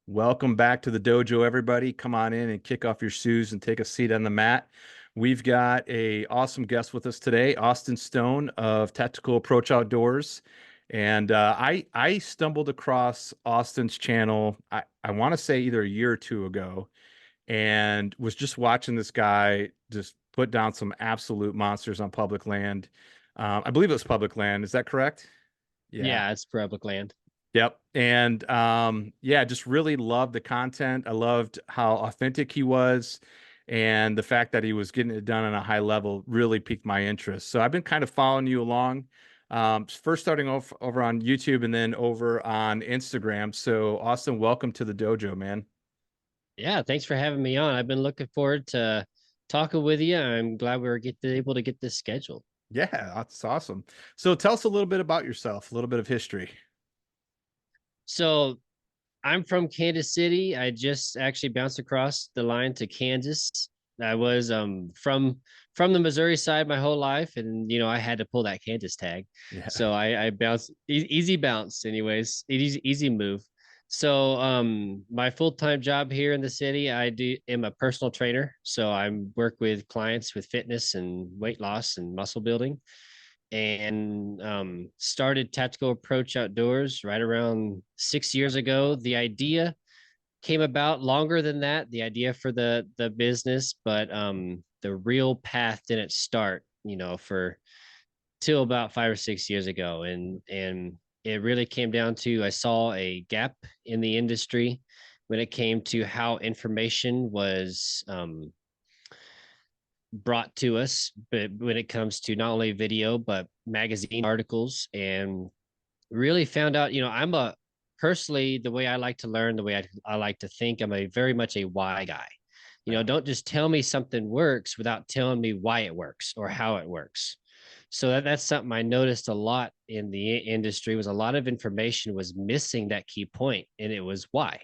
Welcome back to the dojo, everybody. Come on in and kick off your shoes and take a seat on the mat. We've got a awesome guest with us today, Austin Stone of Tactical Approach Outdoors. And I stumbled across Austin's channel, I want to say either a year or two ago, and was just watching this guy just put down some absolute monsters on public land. I believe it was public land. Is that correct? Yeah. Yeah, it's public land. Yep. And yeah, just really loved the content. I loved how authentic he was. And the fact that he was getting it done on a high level really piqued my interest. So I've been kind of following you along. First starting off over on YouTube and then over on Instagram. So Austin, welcome to the dojo, man. Yeah, thanks for having me on. I've been looking forward to talking with you. I'm glad we were able to get this scheduled. Yeah, that's awesome. So tell us a little bit about yourself, a little bit of history. So I'm from Kansas City. I just actually bounced across the line to Kansas. I was from the Missouri side my whole life, and I had to pull that Kansas tag. Yeah. So I bounced easy bounce, anyways. Easy move. So my full-time job here in the city, am a personal trainer. So I work with clients with fitness and weight loss and muscle building, and started Tactical Approach Outdoors right around 6 years ago. The idea came about longer than that, the idea for the business, but the real path didn't start, for till about 5 or 6 years ago, and it really came down to I saw a gap in the industry when it came to how information was brought to us, but when it comes to not only video but magazine articles, and really found out, I'm a personally, the way I like to learn, the way I like to think, I'm a very much a why guy. Don't just tell me something works without telling me why it works or how it works. So that's something I noticed a lot in the industry, was a lot of information was missing that key point, and it was why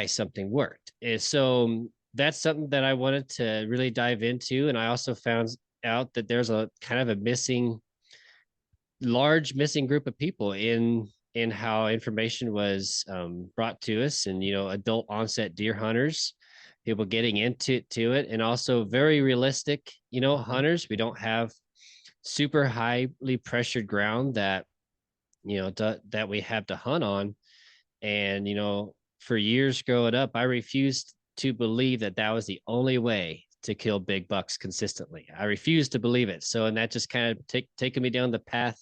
something worked. And so that's something that I wanted to really dive into. And I also found out that there's a kind of a large missing group of people in how information was brought to us, and adult onset deer hunters, people getting into it, and also very realistic hunters. We don't have super highly pressured ground that that we have to hunt on. And for years growing up, I refused to believe that that was the only way to kill big bucks consistently. I refused to believe it. So, and that just kind of taken me down the path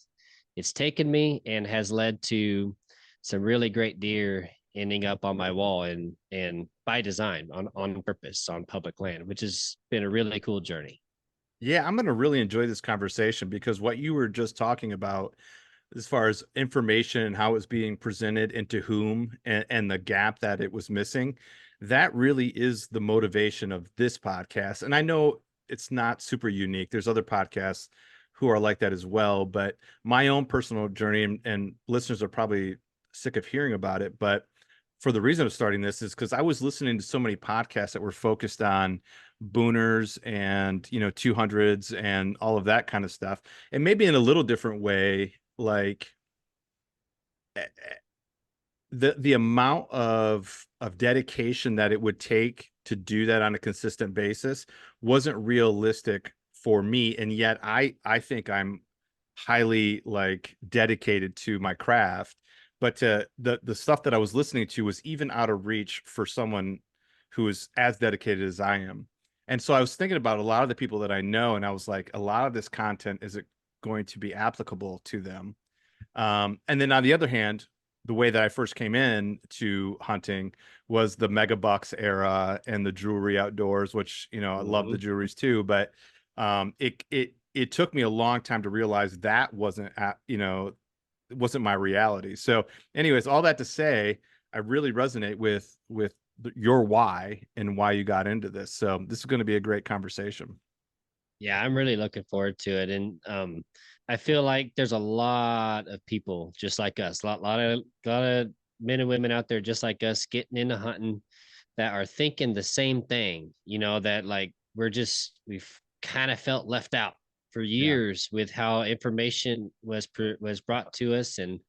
it's taken me, and has led to some really great deer ending up on my wall, and by design, on purpose, on public land, which has been a really cool journey. Yeah, I'm going to really enjoy this conversation because what you were just talking about as far as information and how it's being presented and to whom and the gap that it was missing, that really is the motivation of this podcast. And I know it's not super unique. There's other podcasts who are like that as well, but my own personal journey, and listeners are probably sick of hearing about it, but for the reason of starting this is because I was listening to so many podcasts that were focused on booners and 200s and all of that kind of stuff, and maybe in a little different way, like eh, the amount of dedication that it would take to do that on a consistent basis wasn't realistic for me. And yet I think I'm highly like dedicated to my craft, but the stuff that I was listening to was even out of reach for someone who is as dedicated as I am. And so I was thinking about a lot of the people that I know, and I was like, a lot of this content, is it going to be applicable to them? And then on the other hand, the way that I first came in to hunting was the mega bucks era and the jewelry outdoors, which, I love the Mhm. jewelries too, but it took me a long time to realize that it wasn't my reality. So anyways, all that to say, I really resonate with your why and why you got into this. So this is going to be a great conversation. Yeah, I'm really looking forward to it. And I feel like there's a lot of people just like us, lot of men and women out there just like us, getting into hunting, that are thinking the same thing, that like we've kind of felt left out for Yeah. years with how information was brought to us. And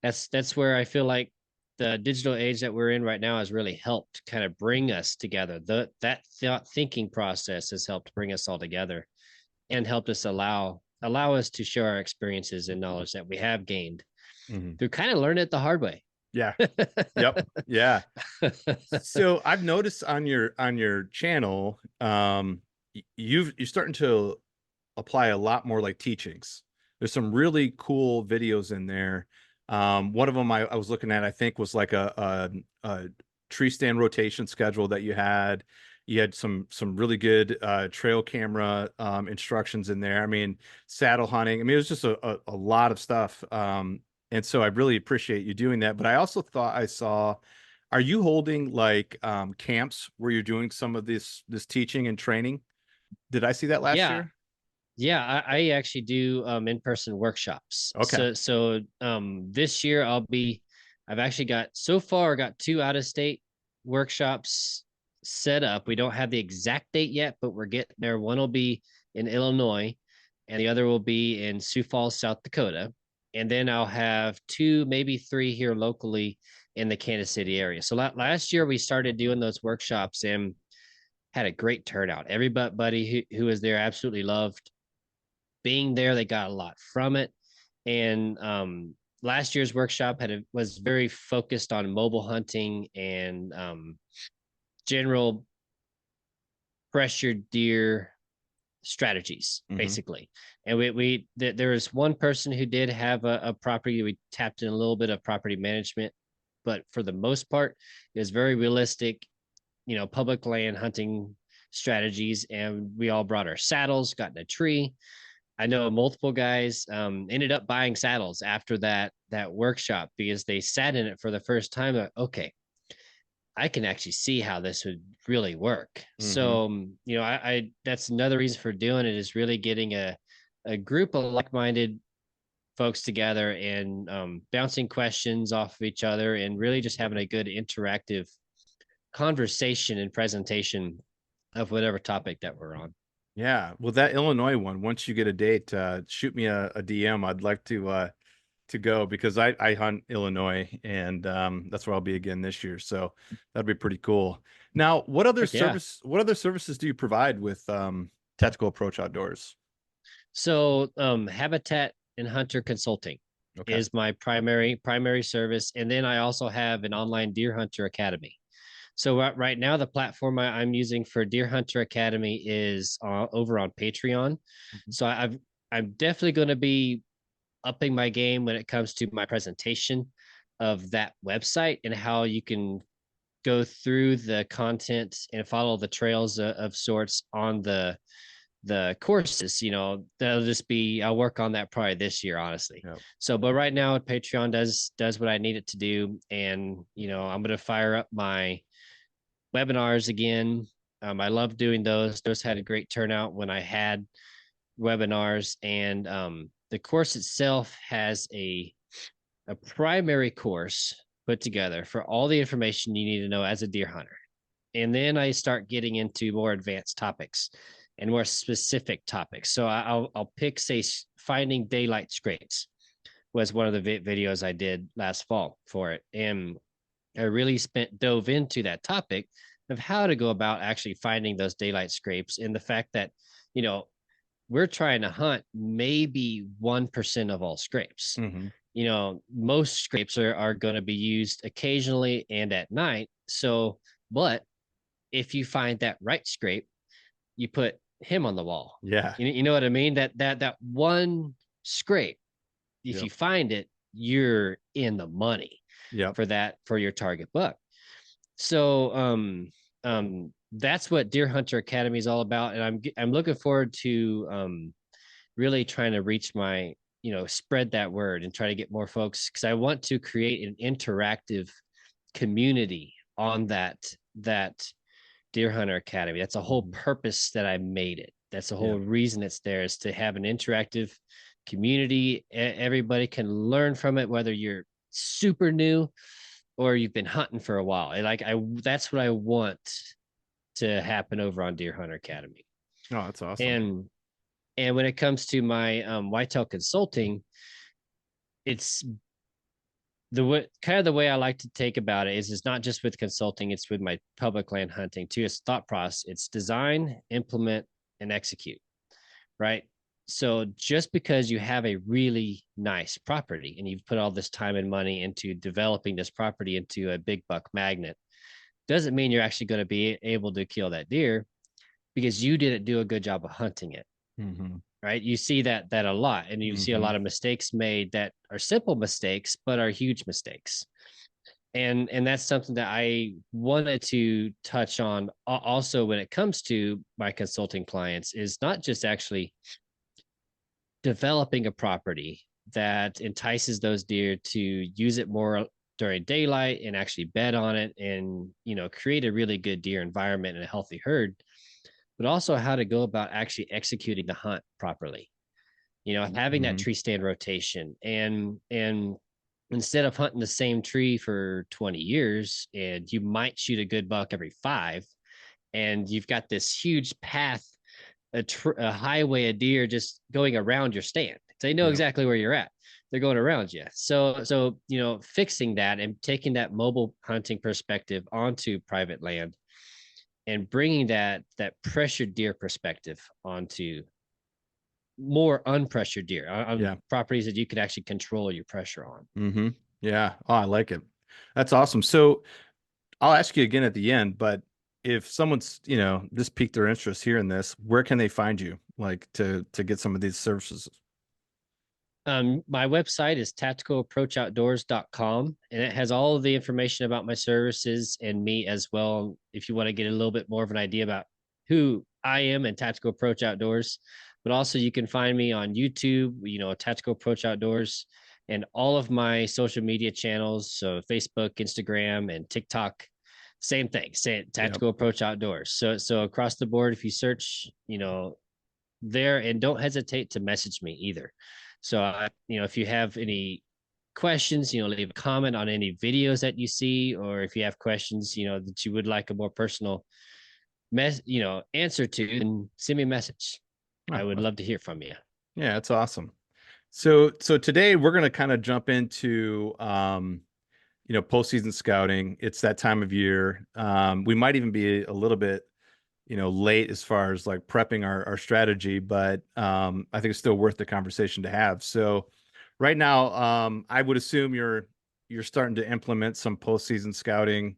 that's where I feel like the digital age that we're in right now has really helped kind of bring us together. That thought thinking process has helped bring us all together and helped us allow us to share our experiences and knowledge that we have gained Mhm. through kind of learn it the hard way. Yeah. Yep. Yeah. So I've noticed on your channel, you're starting to apply a lot more like teachings. There's some really cool videos in there. One of them I was looking at, I think, was like a tree stand rotation schedule that you had. You had some really good trail camera instructions in there. I mean, saddle hunting. I mean, it was just a lot of stuff. And so I really appreciate you doing that. But I also thought I saw, are you holding like camps where you're doing some of this teaching and training? Did I see that last Yeah. year? Yeah, I actually do in-person workshops. Okay. This year I've actually got 2 out-of-state workshops set up. We don't have the exact date yet, but we're getting there. One will be in Illinois and the other will be in Sioux Falls, South Dakota. And then I'll have 2, maybe 3 here locally in the Kansas City area. So last year we started doing those workshops and had a great turnout. Everybody who was there absolutely loved being there. They got a lot from it. And last year's workshop was very focused on mobile hunting and general pressured deer strategies, Mhm. basically. And there was one person who did have a property. We tapped in a little bit of property management, but for the most part, it was very realistic, public land hunting strategies. And we all brought our saddles, got in a tree. I know multiple guys ended up buying saddles after that workshop because they sat in it for the first time. Like, okay, I can actually see how this would really work. Mhm. So, I that's another reason for doing it is really getting a group of like-minded folks together and bouncing questions off of each other and really just having a good interactive conversation and presentation of whatever topic that we're on. Yeah. Well, that Illinois one, once you get a date, shoot me a DM. I'd like to go because I hunt Illinois and that's where I'll be again this year. So that'd be pretty cool. Now, Heck yeah. what other services do you provide with Tactical Approach Outdoors? So Habitat and Hunter Consulting Okay. is my primary service. And then I also have an online Deer Hunter Academy. So right now, the platform I'm using for Deer Hunter Academy is over on Patreon. Mhm. So I'm definitely going to be upping my game when it comes to my presentation of that website and how you can go through the content and follow the trails of sorts on the courses. That'll just be, I'll work on that probably this year, honestly. Yeah. So but right now Patreon does what I need it to do. And I'm going to fire up my webinars again. I love doing those had a great turnout when I had webinars. And the course itself has a primary course put together for all the information you need to know as a deer hunter. And then I start getting into more advanced topics and more specific topics. So I'll pick, say, finding daylight scrapes was one of the videos I did last fall for it. And I really dove into that topic of how to go about actually finding those daylight scrapes and the fact that, you know, we're trying to hunt maybe 1% of all scrapes. Mhm. Most scrapes are going to be used occasionally and at night. So, but if you find that right scrape, you put him on the wall. Yeah. You know what I mean? That one scrape, if you Yep. find it, you're in the money Yep. for your target buck. So that's what Deer Hunter Academy is all about, and I'm looking forward to really trying to reach my spread that word and try to get more folks because I want to create an interactive community on that Deer Hunter Academy. That's a whole Mhm. purpose that I made it. That's the Yeah. whole reason it's there is to have an interactive community. Everybody can learn from it, whether you're super new or you've been hunting for a while. And that's what I want to happen over on Deer Hunter Academy. Oh, that's awesome. And when it comes to my Whitetail Consulting, it's kind of the way I like to take about it is it's not just with consulting, it's with my public land hunting too. It's thought process. It's design, implement, and execute, right? So just because you have a really nice property and you've put all this time and money into developing this property into a big buck magnet doesn't mean you're actually going to be able to kill that deer because you didn't do a good job of hunting it. Mm-hmm. Right, you see that a lot, and you see a Mm-hmm. lot of mistakes made that are simple mistakes but are huge mistakes. And that's something that I wanted to touch on also when it comes to my consulting clients is not just actually developing a property that entices those deer to use it more during daylight and actually bed on it and create a really good deer environment and a healthy herd, but also how to go about actually executing the hunt properly, having that Mm-hmm. tree stand rotation and instead of hunting the same tree for 20 years and you might shoot a good buck every 5 and you've got this huge path, a highway of deer just going around your stand. They know Yep. exactly where you're at. They're going around you. So fixing that and taking that mobile hunting perspective onto private land and bringing that pressured deer perspective onto more unpressured deer on Yeah. properties that you could actually control your pressure on. Mm-hmm. Yeah. Oh, I like it. That's awesome. So I'll ask you again at the end, but if someone's, this piqued their interest here in this, where can they find you, like to get some of these services? My website is tacticalapproachoutdoors.com, and it has all of the information about my services and me as well. If you want to get a little bit more of an idea about who I am and Tactical Approach Outdoors, but also you can find me on YouTube, Tactical Approach Outdoors, and all of my social media channels. So Facebook, Instagram, and TikTok, same thing, Yep. Tactical Approach Outdoors. So across the board, if you search, there, and don't hesitate to message me either. So, if you have any questions, leave a comment on any videos that you see, or if you have questions, that you would like a more personal answer to, then send me a message. I would Oh, love to hear from you. yeah, that's awesome. So today we're going to kind of jump into postseason scouting. It's that time of year. We might even be a little bit, late as far as like prepping our strategy, but I think it's still worth the conversation to have. So right now, I would assume you're starting to implement some postseason scouting.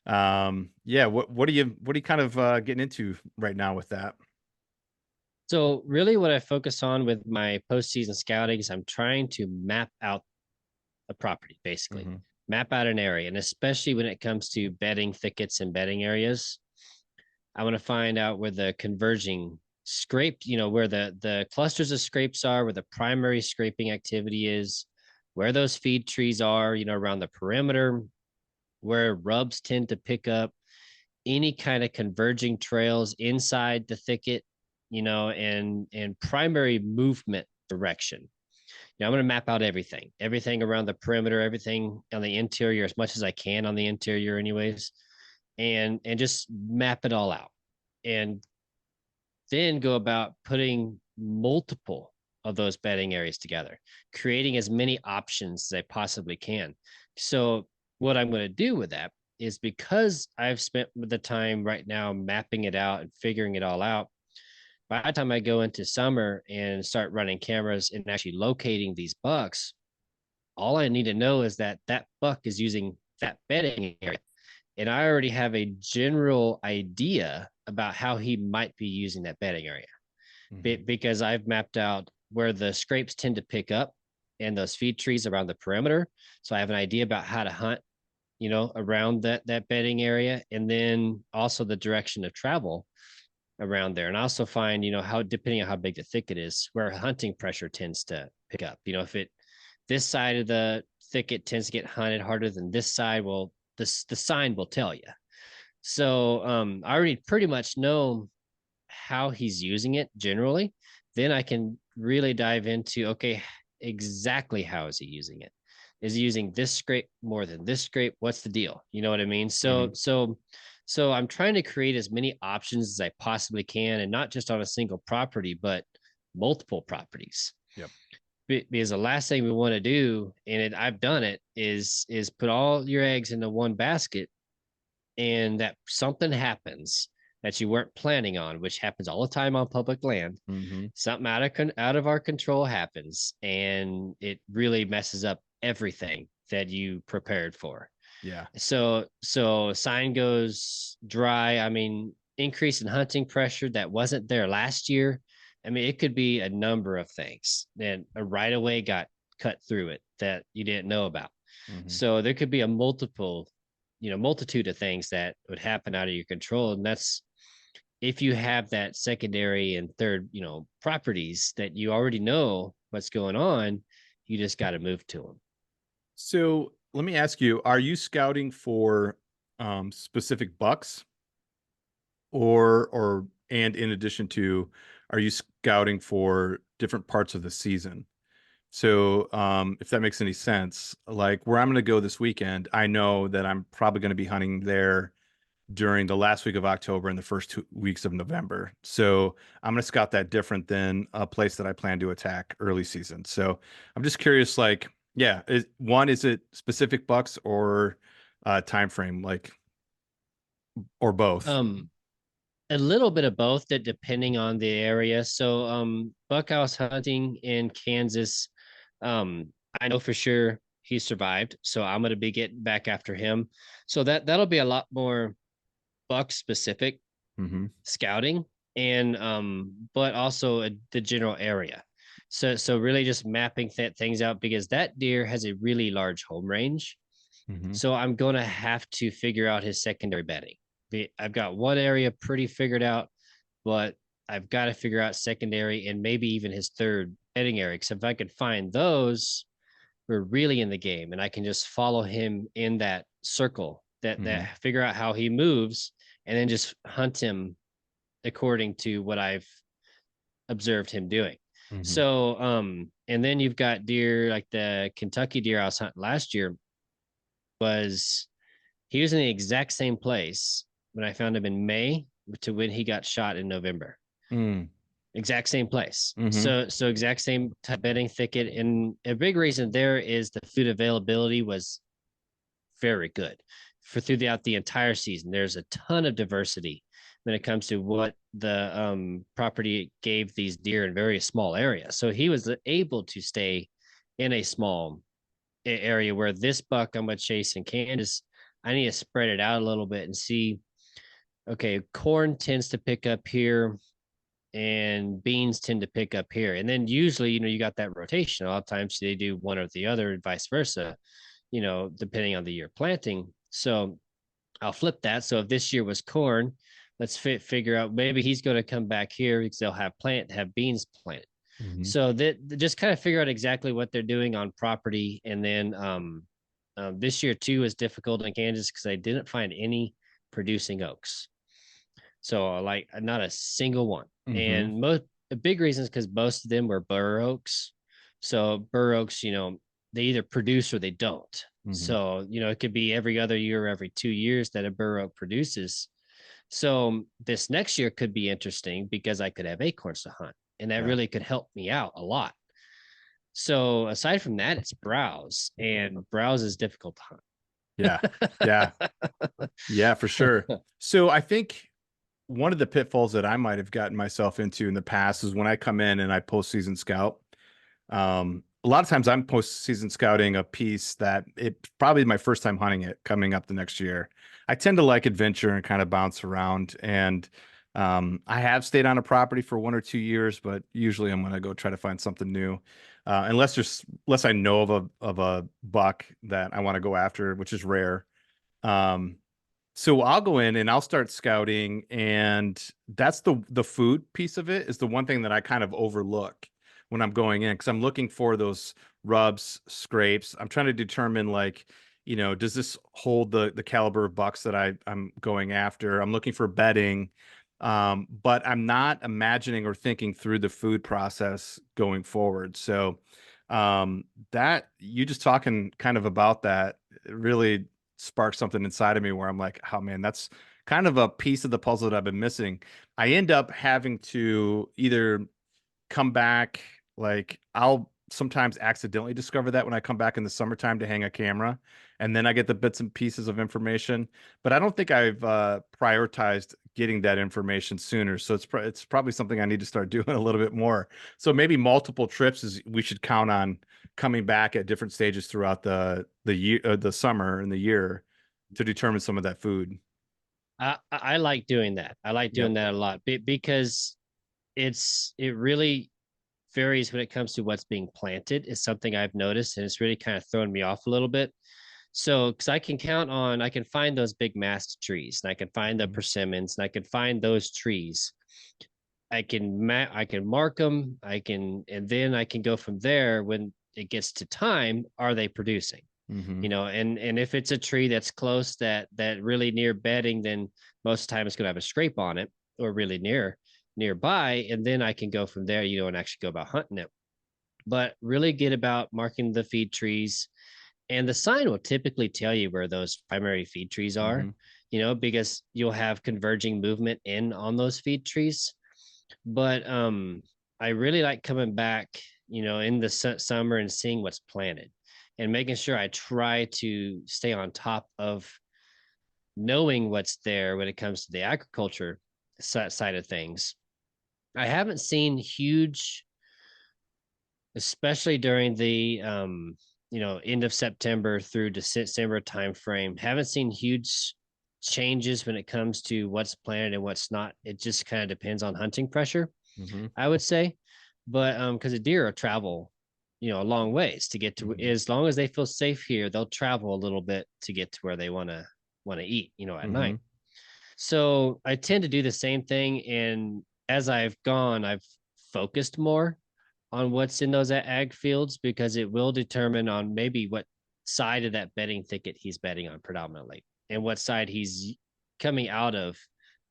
Yeah, what are you kind of getting into right now with that? So, really, what I focus on with my postseason scouting is I'm trying to map out a property, basically, Mm-hmm. map out an area, and especially when it comes to bedding thickets and bedding areas. I want to find out where the converging scrape, where the clusters of scrapes are, where the primary scraping activity is, where those feed trees are, around the perimeter, where rubs tend to pick up, any kind of converging trails inside the thicket, and primary movement direction. I'm going to map out everything around the perimeter, everything on the interior as much as I can on the interior, anyways, and just map it all out and then go about putting multiple of those bedding areas together, creating as many options as I possibly can. So, what I'm going to do with that is because I've spent the time right now mapping it out and figuring it all out. By the time I go into summer and start running cameras and actually locating these bucks, all I need to know is that that buck is using that bedding area, and I already have a general idea about how he might be using that bedding area Mm-hmm. because I've mapped out where the scrapes tend to pick up and those feed trees around the perimeter. So I have an idea about how to hunt, around that bedding area, and then also the direction of travel around there. And I also find, how depending on how big the thicket is, where hunting pressure tends to pick up. If it this side of the thicket tends to get hunted harder than this side, well, the sign will tell you. So I already pretty much know how he's using it generally. Then I can really dive into, okay, exactly how is he using it? Is he using this scrape more than this scrape? What's the deal? You know what I mean? Mm-hmm. So I'm trying to create as many options as I possibly can, and not just on a single property, but multiple properties. Yep. because the last thing we want to do, and I've done it, is put all your eggs into one basket, and that something happens that you weren't planning on, which happens all the time on public land. Mm-hmm. Something out of our control happens, and it really messes up everything that you prepared for. Yeah. So sign goes dry. I mean, increase in hunting pressure that wasn't there last year. I mean, it could be a number of things. Then a right of way got cut through it that you didn't know about. Mm-hmm. So there could be a multitude of things that would happen out of your control. And that's if you have that secondary and third, properties that you already know what's going on, you just got to move to them. So let me ask you, are you scouting for specific bucks and in addition to, are you scouting for different parts of the season? So if that makes any sense, like where I'm going to go this weekend, I know that I'm probably going to be hunting there during the last week of October and the first 2 weeks of November. So I'm going to scout that different than a place that I plan to attack early season. So I'm just curious, like, yeah, is it specific bucks or time frame, like, or both? Um, a little bit of both, that depending on the area. So buckhouse hunting in Kansas, I know for sure he survived, so I'm going to be getting back after him. So that'll be a lot more buck specific Mm-hmm. scouting, and but also the general area. So really just mapping things out, because that deer has a really large home range. Mm-hmm. So I'm going to have to figure out his secondary bedding. I've got one area pretty figured out, but I've got to figure out secondary and maybe even his third bedding area. Because if I could find those, we're really in the game, and I can just follow him in that circle, Mm-hmm. that figure out how he moves, and then just hunt him according to what I've observed him doing. Mm-hmm. So, and then you've got deer like the Kentucky deer I was hunting last year. He was in the exact same place when I found him in May to when he got shot in November. Mm. Exact same place. Mm-hmm. So exact same type bedding thicket. And a big reason there is the food availability was very good for throughout the entire season. There's a ton of diversity when it comes to what the property gave these deer in very small areas. So he was able to stay in a small area, where this buck I'm going to chase in Kansas, I need to spread it out a little bit and see, okay, corn tends to pick up here and beans tend to pick up here. And then usually, you got that rotation. A lot of times they do one or the other and vice versa, depending on the year planting. So I'll flip that. So if this year was corn, let's figure out maybe he's going to come back here because they'll have beans planted. Mm-hmm. So that just kind of figure out exactly what they're doing on property. And then this year too is difficult in Kansas because I didn't find any producing oaks. So like not a single one. Mm-hmm. And a big reason is because most of them were bur oaks. So bur oaks, they either produce or they don't. Mm-hmm. So, it could be every other year, every 2 years that a bur oak produces. So this next year could be interesting because I could have acorns to hunt, and that Yeah. really could help me out a lot. So aside from that, it's browse, and browse is difficult to hunt. Yeah. Yeah. Yeah, for sure. So I think one of the pitfalls that I might have gotten myself into in the past is when I come in and I postseason scout. A lot of times I'm postseason scouting a piece that it's probably my first time hunting it coming up the next year. I tend to like adventure and kind of bounce around. And I have stayed on a property for 1 or 2 years, but usually I'm going to go try to find something new. Unless I know of a buck that I want to go after, which is rare. Um, so I'll go in and I'll start scouting, and that's the food piece of it is the one thing that I kind of overlook when I'm going in, because I'm looking for those rubs, scrapes. I'm trying to determine, like, does this hold the caliber of bucks that I'm going after? I'm looking for bedding, but I'm not imagining or thinking through the food process going forward. So that you just talking kind of about that really sparked something inside of me where I'm like, oh man, that's kind of a piece of the puzzle that I've been missing. I end up having to either come back, like I'll sometimes accidentally discover that when I come back in the summertime to hang a camera, and then I get the bits and pieces of information. But I don't think I've prioritized getting that information sooner. So it's probably something I need to start doing a little bit more. So maybe multiple trips is we should count on coming back at different stages throughout the year, the summer and the year to determine some of that food. I like doing that. I like Yep. doing that a lot because it really varies when it comes to what's being planted is something I've noticed, and it's really kind of thrown me off a little bit. So, because I can find those big mast trees, and I can find the Mhm. persimmons, and I can find those trees. I can mark them. And then I can go from there. When it gets to time, are they producing? Mhm. And if it's a tree that's close that really near bedding, then most of the time it's going to have a scrape on it or really nearby, and then I can go from there, and actually go about hunting it. But really get about marking the feed trees, and the sign will typically tell you where those primary feed trees are, Mhm. because you'll have converging movement in on those feed trees. But I really like coming back, in the summer and seeing what's planted and making sure I try to stay on top of knowing what's there when it comes to the agriculture side of things. I haven't seen huge, especially during the end of September through December timeframe. Haven't seen huge changes when it comes to what's planted and what's not. It just kind of depends on hunting pressure, Mhm. I would say. But because the deer will travel, a long ways to get to, Mhm. as long as they feel safe here, they'll travel a little bit to get to where they want to eat, at night. Mhm. So I tend to do the same thing. And as I've gone, I've focused more on what's in those ag fields because it will determine on maybe what side of that bedding thicket he's bedding on predominantly and what side he's coming out of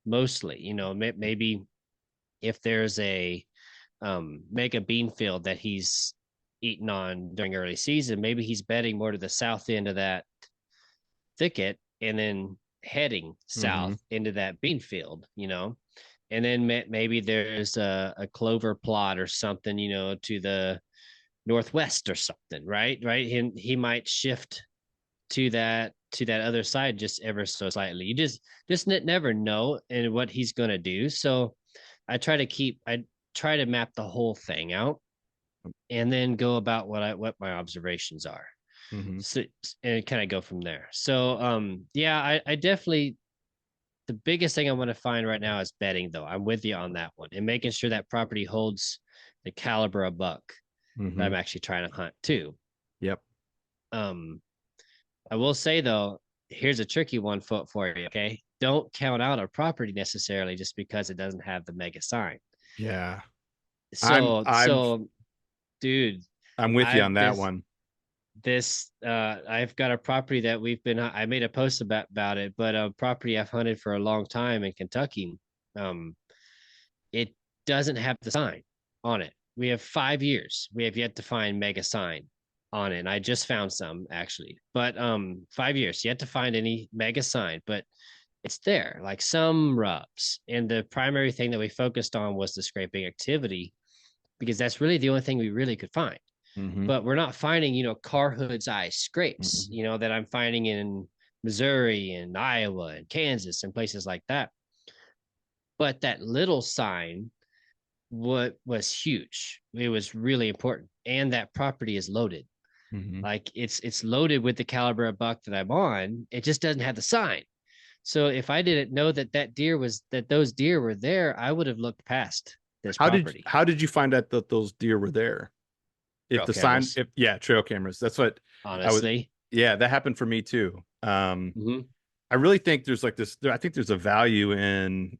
mostly. Maybe if there's a mega bean field that he's eaten on during early season, maybe he's bedding more to the south end of that thicket and then heading south Mhm. into that bean field, and then maybe there's a clover plot or something, to the northwest or something, right. And he might shift to that other side just ever so slightly. You just never know and what he's going to do. So I try to map the whole thing out and then go about what my observations are. Mhm. So, and kind of go from there. So yeah, I definitely, the biggest thing I want to find right now is bedding, though. I'm with you on that one, and making sure that property holds the caliber of buck that I'm Mhm. actually trying to hunt too. Yep. Um, I will say though, here's a tricky one for you. Okay, don't count out a property necessarily just because it doesn't have the mega sign. Yeah. I'm So I'm so, dude, I'm with you on I've that one. I've got a property that I made a post about it, but a property I've hunted for a long time in Kentucky. Um, it doesn't have the sign on it. We have 5 years. We have yet to find mega sign on it. And I just found some actually, but 5 years yet to find any mega sign, but it's there, like some rubs. And the primary thing that we focused on was the scraping activity because that's really the only thing we really could find. Mhm. But we're not finding, car hood's eye scrapes, Mhm. that I'm finding in Missouri and Iowa and Kansas and places like that. But that little sign, what was huge. It was really important. And that property is loaded. Mhm. Like it's loaded with the caliber of buck that I'm on. It just doesn't have the sign. So if I didn't know that those deer were there, I would have looked past this property. How did you find out that those deer were there? If Trail the sign, cameras, if yeah, trail cameras. That's what I was. honestly. Yeah, that happened for me too. Mhm. I really think there's like this. I think there's a value in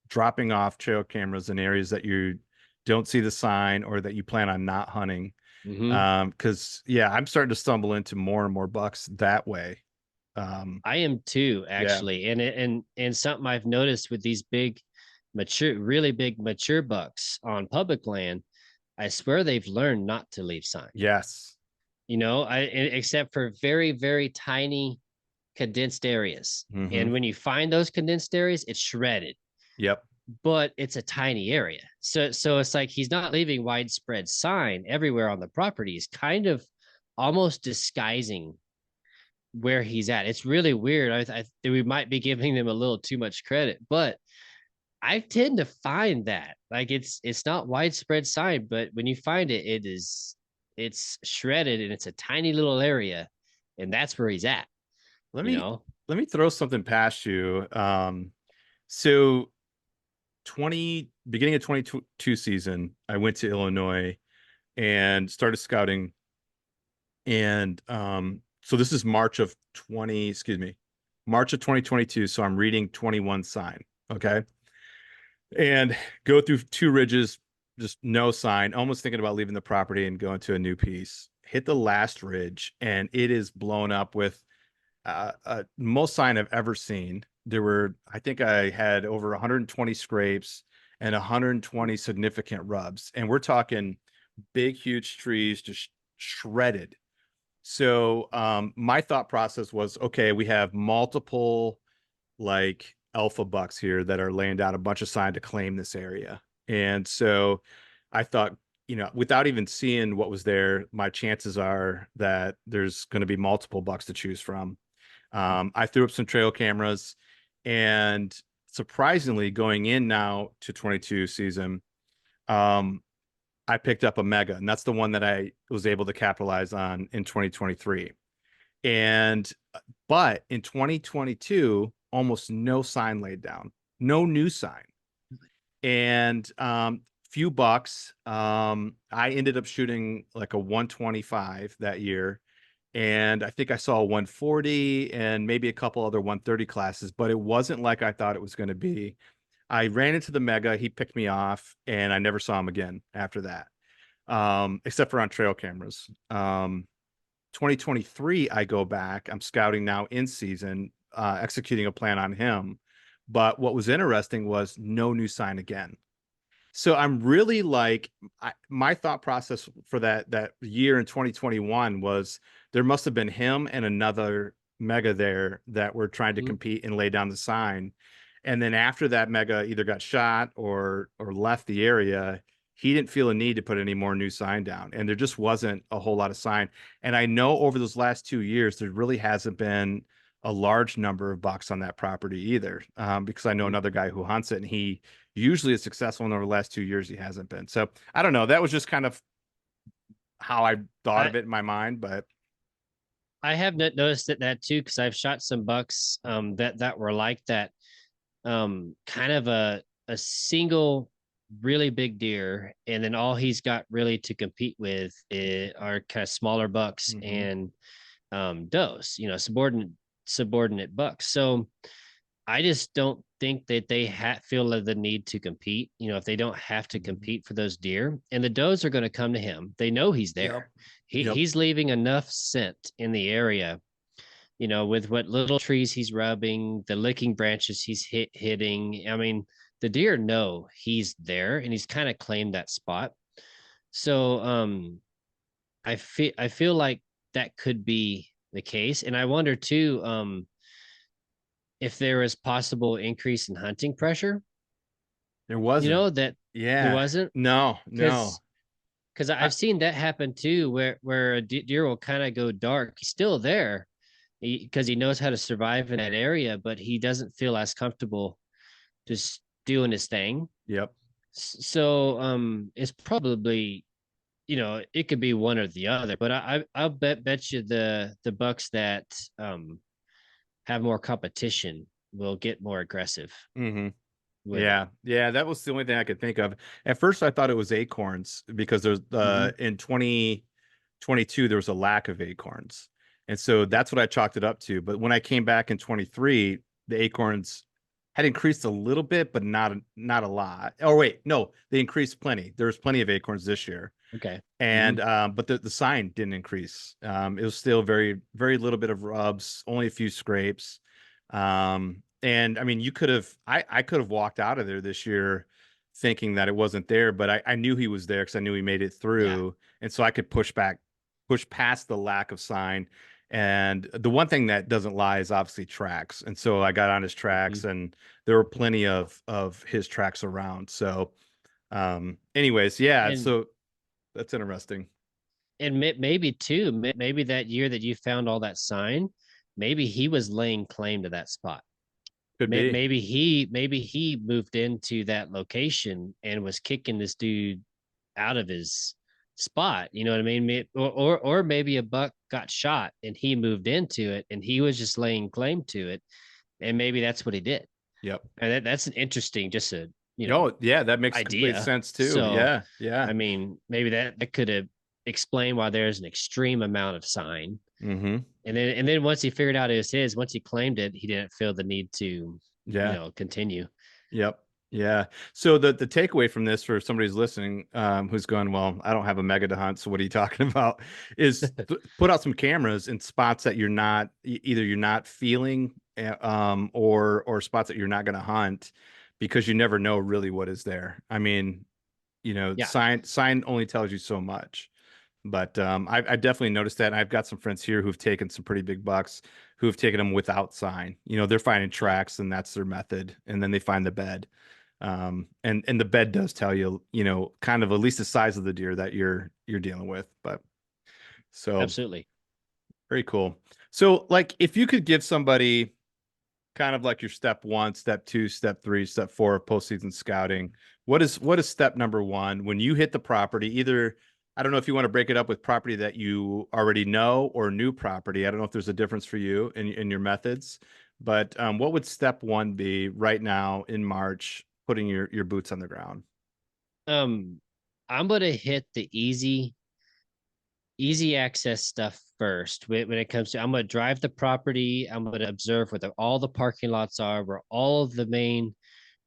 dropping off trail cameras in areas that you don't see the sign or that you plan on not hunting. Mhm. Because yeah, I'm starting to stumble into more and more bucks that way. I am too, Yeah. actually. And something I've noticed with these really big mature bucks on public land, I swear they've learned not to leave sign. Yes. Except for very, very tiny condensed areas. Hmm. And when you find those condensed areas, it's shredded. Yep. but it's a tiny area. So it's like he's not leaving widespread sign everywhere on the property. He's kind of almost disguising where he's at. It's really weird. We might be giving them a little too much credit, but I tend to find that like it's not widespread sign, but when you find it, it's shredded and it's a tiny little area, and that's where he's at. Let You me know. let me throw something past you. So 20 beginning of 22 season, I went to Illinois and started scouting. And so this is March of 2022. So I'm reading 21 sign. Okay. And go through two ridges, just no sign, almost thinking about leaving the property and going to a new piece. Hit the last ridge, and it is blown up with most sign I've ever seen. There were, I think I had over 120 scrapes and 120 significant rubs. And we're talking big, huge trees just shredded. So my thought process was, okay, we have multiple like alpha bucks here that are laying down a bunch of sign to claim this area. And so I thought, without even seeing what was there, my chances are that there's going to be multiple bucks to choose from. I threw up some trail cameras, and surprisingly, going in now to 22 season, um, I picked up a mega, and that's the one that I was able to capitalize on in 2023. And but in 2022, almost no sign laid down, no new sign, and few bucks. I ended up shooting like a 125 that year, and I think I saw a 140 and maybe a couple other 130 classes, but it wasn't like I thought it was going to be. I ran into the mega, he picked me off, and I never saw him again after that, except for on trail cameras. 2023, I go back. I'm scouting now in season, executing a plan on him. But what was interesting was no new sign again. So I'm really like, my thought process for that year in 2021 was there must have been him and another mega there that were trying to Mhm. compete and lay down the sign. And then after that mega either got shot or left the area, he didn't feel a need to put any more new sign down. And there just wasn't a whole lot of sign. And I know over those last 2 years, there really hasn't been a large number of bucks on that property either, because I know Mhm. another guy who hunts it, and he usually is successful, and over the last 2 years he hasn't been. So I don't know. That was just kind of how I thought I of it in my mind, but I have noticed that too because I've shot some bucks that were like that. Kind of a single really big deer, and then all he's got really to compete with are kind of smaller bucks mhm. and does, subordinate bucks. So I just don't think that they feel the need to compete. If they don't have to Mhm. compete for those deer, and the does are going to come to him, they know he's Yep. there. He Yep. he's leaving enough scent in the area. With what little trees he's rubbing, the licking branches he's hitting. I mean, the deer know he's there, and he's kind of claimed that spot. So I feel like that could be the case, and I wonder too. If there was possible increase in hunting pressure, There wasn't. that there Yeah. wasn't, No, no. because I, I've seen that happen too, where a deer will kind of go dark. He's still there because he knows how to survive in that area, but he doesn't feel as comfortable just doing his thing. yep. So it's probably, it could be one or the other, but I'll bet you the bucks that have more competition will get more aggressive Hmm. with it. Yeah. Yeah. That was the only thing I could think of. At first, I thought it was acorns because there's Mhm. in 2022, there was a lack of acorns. And so that's what I chalked it up to. But when I came back in 23, the acorns had increased a little bit, but not a lot. Oh, wait, no, they increased plenty. There was plenty of acorns this year. Okay. And Mhm. but the sign didn't increase. It was still very, very little bit of rubs, only a few scrapes. And I mean, I could have walked out of there this year thinking that it wasn't there, but I knew he was there because I knew he made it Yeah. through, and so I could push past the lack of sign. And the one thing that doesn't lie is obviously tracks. And so I got on his tracks, Mhm. and there were plenty of his tracks around. So anyways, yeah, And so that's interesting. maybe too, maybe that year that you found all that sign, maybe he was laying claim to that spot. Could be. Maybe he moved into that location and was kicking this dude out of his spot. You know what I mean? Or maybe a buck got shot and he moved into it and he was just laying claim to it, and maybe that's what he did. Yep. And that's an interesting, just a Oh, yeah, that makes complete idea. sense too. So Yeah, yeah. I mean, maybe that could have explained why there's an extreme amount of sign. Mm-hmm. And then once he figured out it was his, once he claimed it, he didn't feel the need to, Yeah. continue. Yep. Yeah. So the takeaway from this for somebody who's listening, who's going, well, I don't have a mega to hunt, so what are you talking about? Is put out some cameras in spots that you're not either you're not feeling, or spots that you're not going to hunt, because you never know really what is there. I mean, Yeah, sign only tells you so much. But I definitely noticed that. And I've got some friends here who've taken some pretty big bucks who've taken them without sign. They're finding tracks, and that's their method. And then they find the bed. And the bed does tell you, kind of at least the size of the deer that you're dealing with. But so absolutely. very cool. So like if you could give somebody kind of like your step one, step two, step three, step four of postseason scouting. What is step number one when you hit the property? Either I don't know if you want to break it up with property that you already know or new property. I don't know if there's a difference for you in your methods, but what would step one be right now in March, putting your boots on the ground? Um, I'm gonna hit the easy access stuff first. When it comes to, I'm gonna drive the property. I'm gonna observe where all the parking lots are, where all of the main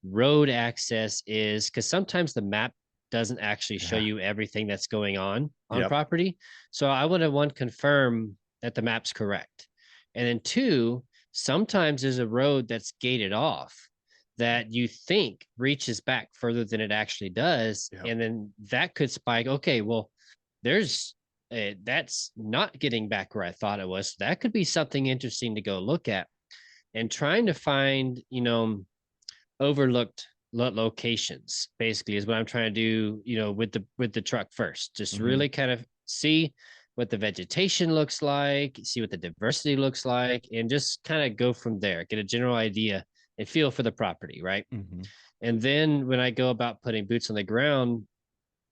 road access is, because sometimes the map doesn't actually show Yeah. you everything that's going on Yep. property. So I would have one confirm that the map's correct. And then two, sometimes there's a road that's gated off that you think reaches back further than it actually does. Yep. And then that could spike. Okay, well, there's that's not getting back where I thought it was. So that could be something interesting to go look at, and trying to find, overlooked locations basically is what I'm trying to do, with the truck first. Just Hmm. really kind of see what the vegetation looks like, see what the diversity looks like, and just kind of go from there, get a general idea and feel for the property, right? Hmm. And then when I go about putting boots on the ground,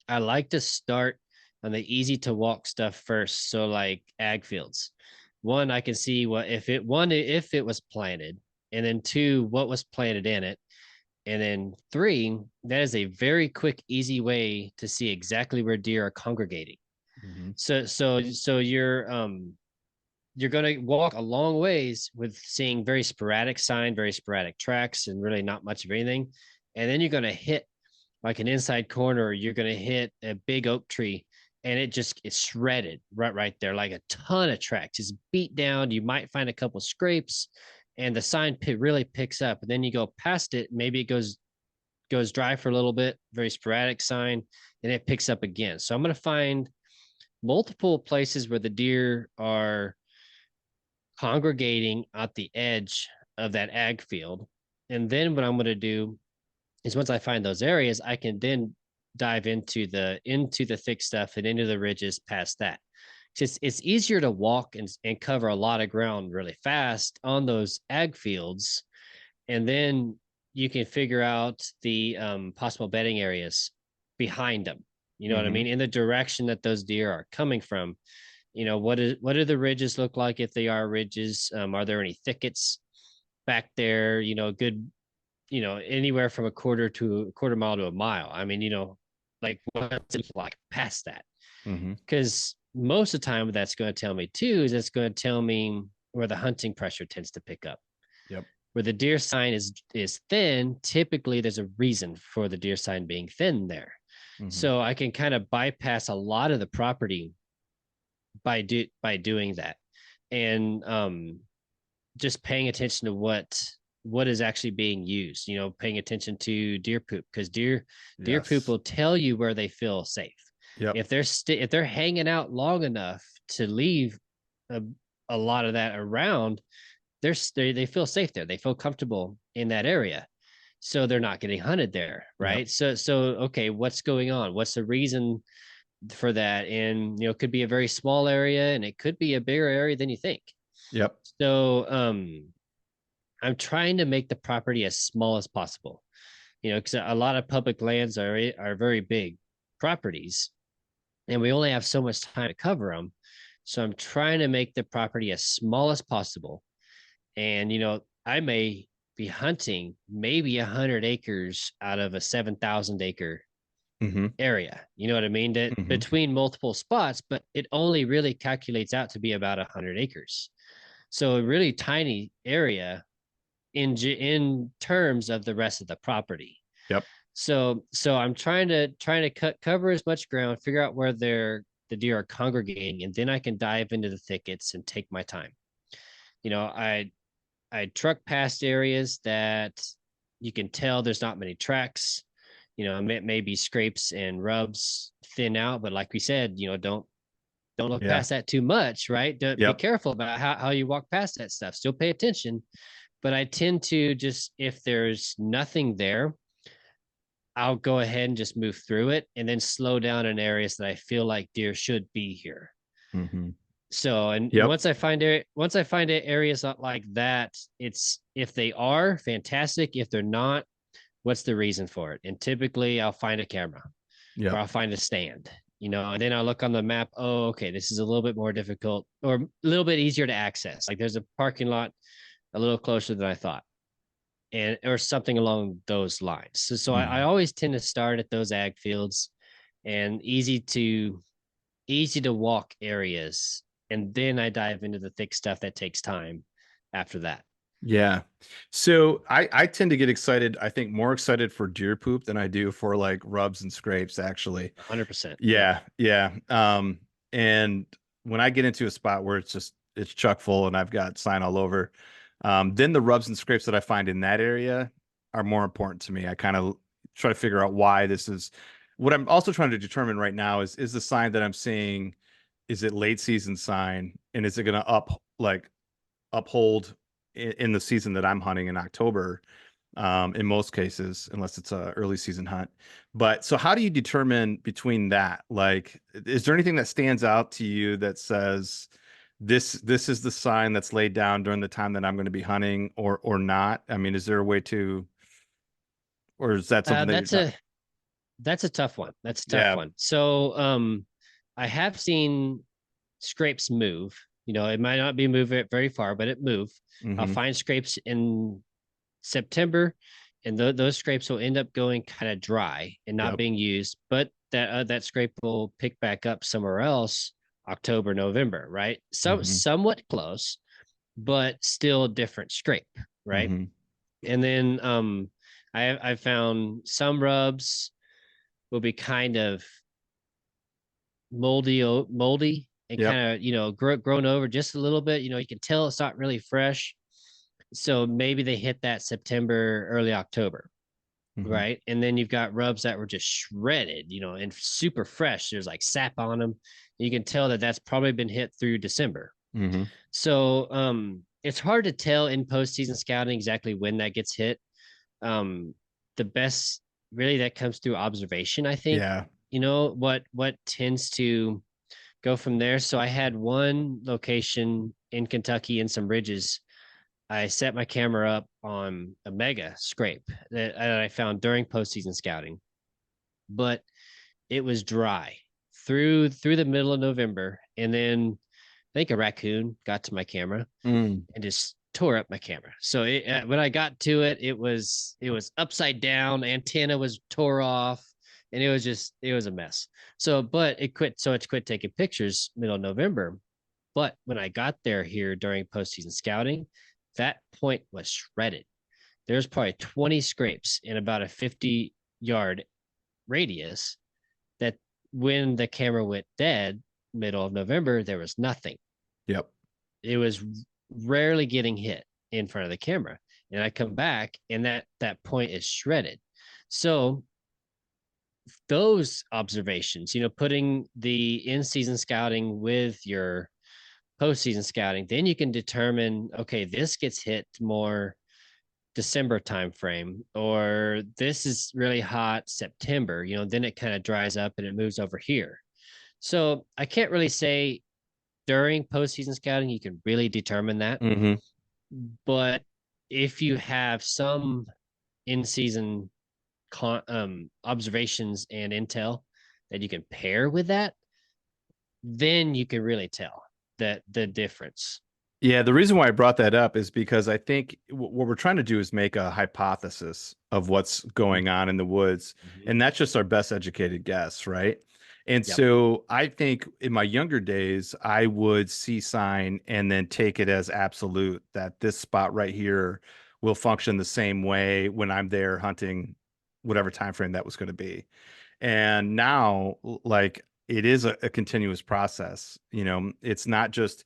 I like to start on the easy to walk stuff first. So like ag fields. One, I can see if it was planted, and then two, what was planted in it. And then three, that is a very quick, easy way to see exactly where deer are congregating. Hmm. So you're gonna walk a long ways with seeing very sporadic sign, very sporadic tracks, and really not much of anything. And then you're gonna hit like an inside corner, you're gonna hit a big oak tree, and it just is shredded right there, like a ton of tracks, just beat down. You might find a couple scrapes, and the sign really picks up. And then you go past it, maybe it goes dry for a little bit, very sporadic sign, and it picks up again. So I'm going to find multiple places where the deer are congregating at the edge of that ag field. And then what I'm going to do is, once I find those areas, I can then dive into the thick stuff and into the ridges past that. It's easier to walk and cover a lot of ground really fast on those ag fields, and then you can figure out the possible bedding areas behind them. You know what I Hmm. mean? In the direction that those deer are coming from. What do the ridges look like if they are ridges? Are there any thickets back there? Good. Anywhere from a quarter mile to a mile. I mean, like what's it like past that? Hmm. Because most of the time, what that's going to tell me too is it's going to tell me where the hunting pressure tends to pick up. Yep. Where the deer sign is thin, typically there's a reason for the deer sign being thin there. Hmm. So I can kind of bypass a lot of the property by doing that, and just paying attention to what is actually being used. Paying attention to deer poop, because deer poop Yes. will tell you where they feel safe. Yep. If they're hanging out long enough to leave a a lot of that around, they feel safe there. They feel comfortable in that area. So they're not getting hunted there, Yep. right? So okay, what's going on? What's the reason for that? And it could be a very small area and it could be a bigger area than you think. Yep. So I'm trying to make the property as small as possible. Because a lot of public lands are very big properties, and we only have so much time to cover them. So I'm trying to make the property as small as possible. And I may be hunting maybe 100 acres out of a 7,000 acre Mm-hmm. area. You know what I mean? That Mm-hmm. between multiple spots, but it only really calculates out to be about 100 acres. So a really tiny area in terms of the rest of the property. Yep. So I'm trying to cover as much ground, figure out where the deer are congregating, and then I can dive into the thickets and take my time. I truck past areas that you can tell there's not many tracks. Maybe scrapes and rubs thin out, but like we said, don't look Yeah. past that too much, right? Be Yep. careful about how you walk past that stuff. Still pay attention, but I tend to just, if there's nothing there, I'll go ahead and just move through it and then slow down in areas that I feel like deer should be here. Mm-hmm. So, and Yep. once I find areas like that, it's, if they are fantastic, if they're not, what's the reason for it? And typically I'll find a camera or Yep. I'll find a stand, and then I'll look on the map. Oh, okay, this is a little bit more difficult or a little bit easier to access. Like there's a parking lot a little closer than I thought, and or something along those lines. So I Mm-hmm. always tend to start at those ag fields and easy to walk areas, and then I dive into the thick stuff that takes time after that. Yeah. So I tend to get excited, I think more excited for deer poop than I do for like rubs and scrapes, actually. 100%. Yep. Yeah, yeah. And when I get into a spot where it's chuck full and I've got sign all over, then the rubs and scrapes that I find in that area are more important to me. I kind of try to figure out why this is. What I'm also trying to determine right now is the sign that I'm seeing, is it late season sign, and is it going to uphold in the season that I'm hunting in October, in most cases, unless it's a early season hunt. But so how do you determine between that? Like, is there anything that stands out to you that says this is the sign that's laid down during the time that I'm going to be hunting, or not? I mean, is there a way to, or is that something that you're That's not? a tough one. That's a tough Yeah. one. So I have seen scrapes move. It might not be moving very far, but it move. I'll Hmm. find scrapes in September, and those scrapes will end up going kind of dry and not Yep. being used. But that scrape will pick back up somewhere else October, November, right? So Hmm. somewhat close, but still different scrape, right? Hmm. And then I found some rubs will be kind of moldy and Yep. kind of grown over just a little bit. You can tell it's not really fresh. So maybe they hit that September, early October, Hmm. right? And then you've got rubs that were just shredded, and super fresh. There's like sap on them. You can tell that that's probably been hit through December. Hmm. So it's hard to tell in postseason scouting exactly when that gets hit. The best really that comes through observation, I think. Yeah. What tends to go from there. So I had one location in Kentucky in some ridges. I set my camera up on a mega scrape that I found during postseason scouting, but it was dry through the middle of November, and then I think a raccoon got to my camera Mm. and just tore up my camera. So when I got to it, it was upside down, antenna was tore off, and it was a mess. So, but it quit. So it quit taking pictures middle of November. But when I got there here during postseason scouting, that point was shredded. There's probably 20 scrapes in about a 50-yard radius. That when the camera went dead, middle of November, there was nothing. Yep. It was rarely getting hit in front of the camera. And I come back and that point is shredded. So those observations, putting the in-season scouting with your postseason scouting, then you can determine, okay, this gets hit more December timeframe, or this is really hot September, then it kind of dries up and it moves over here. So I can't really say during postseason scouting you can really determine that. Mm-hmm. But if you have some in-season observations and intel that you can pair with that, then you can really tell that the difference. Yeah, the reason why I brought that up is because I think what we're trying to do is make a hypothesis of what's going on in the woods, Mhm. and that's just our best educated guess, right? And Yep. so I think in my younger days, I would see sign and then take it as absolute that this spot right here will function the same way when I'm there hunting whatever time frame that was going to be. And now, like, it is a continuous process. It's not just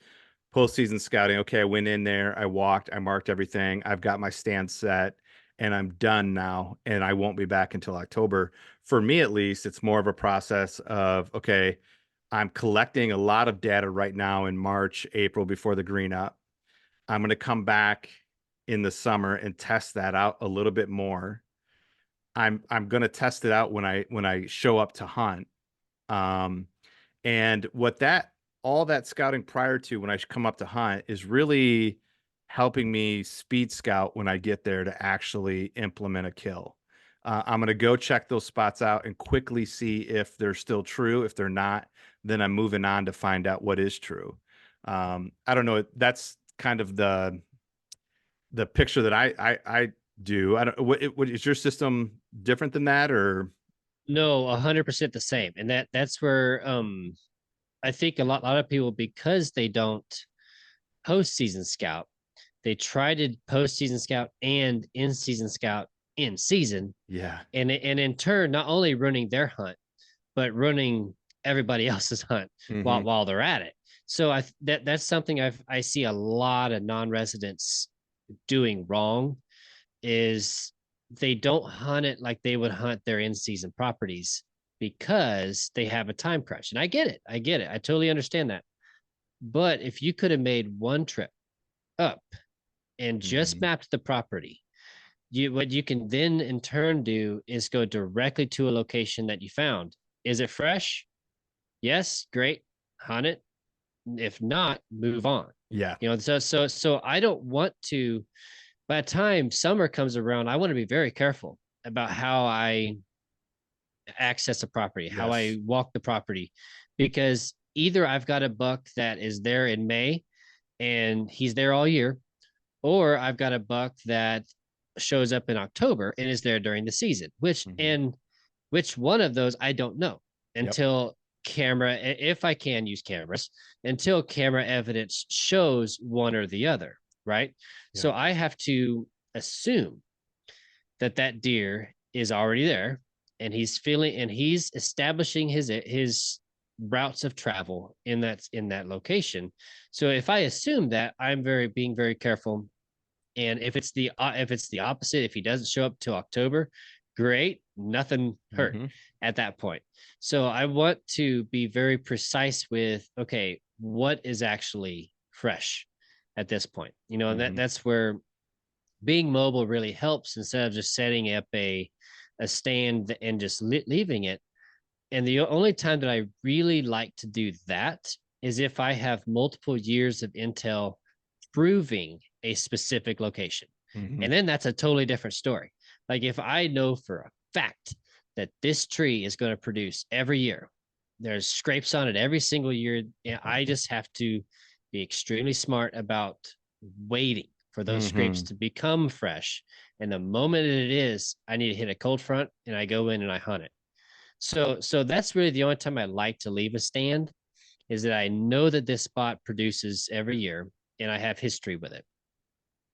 postseason scouting. Okay, I went in there, I walked, I marked everything, I've got my stand set, and I'm done now, and I won't be back until October. For me, at least, it's more of a process of, okay, I'm collecting a lot of data right now in March, April before the green up. I'm going to come back in the summer and test that out a little bit more. I'm going to test it out when I show up to hunt. Um, and what that all that scouting prior to when I come up to hunt is really helping me speed scout when I get there to actually implement a kill. I'm going to go check those spots out and quickly see if they're still true. If they're not, then I'm moving on to find out what is true. I don't know. That's kind of the picture that I do. I don't. What is your system different than that, or? No, 100% the same. And that's where I think a lot of people, because they don't postseason scout, they try to postseason scout and in season scout in season, Yeah. and in turn not only running their hunt but running everybody else's hunt while Hmm. they're at it. So that's something I see a lot of non-residents doing wrong, is they don't hunt it like they would hunt their in-season properties because they have a time crunch. And I get it. I get it. I totally understand that. But if you could have made one trip up and just Hmm. mapped the property, what you can then in turn do is go directly to a location that you found. Is it fresh? Yes, great. Hunt it. If not, move on. Yeah. So I don't want to, by the time summer comes around, I want to be very careful about how I access a property, how Yes. I walk the property, because either I've got a buck that is there in May and he's there all year, or I've got a buck that shows up in October and is there during the season. Hmm. Which one of those I don't know Yep. until camera, if I can use cameras, until camera evidence shows one or the other, right? Yep. So I have to assume that that deer is already there, and he's establishing his routes of travel in that location. So if I assume that, I'm very being very careful. And if it's the opposite, if he doesn't show up till October, great, nothing hurt Hmm. at that point. So I want to be very precise with, okay, what is actually fresh at this point. And Hmm. that's where being mobile really helps, instead of just setting up a stand and just leaving it. And the only time that I really like to do that is if I have multiple years of intel proving a specific location. Hmm. And then that's a totally different story. Like if I know for a fact that this tree is going to produce every year, there's scrapes on it every single year, and I just have to be extremely smart about waiting for those scrapes Hmm. to become fresh. And the moment it is, I need to hit a cold front and I go in and I hunt it. So that's really the only time I like to leave a stand, is that I know that this spot produces every year and I have history with it.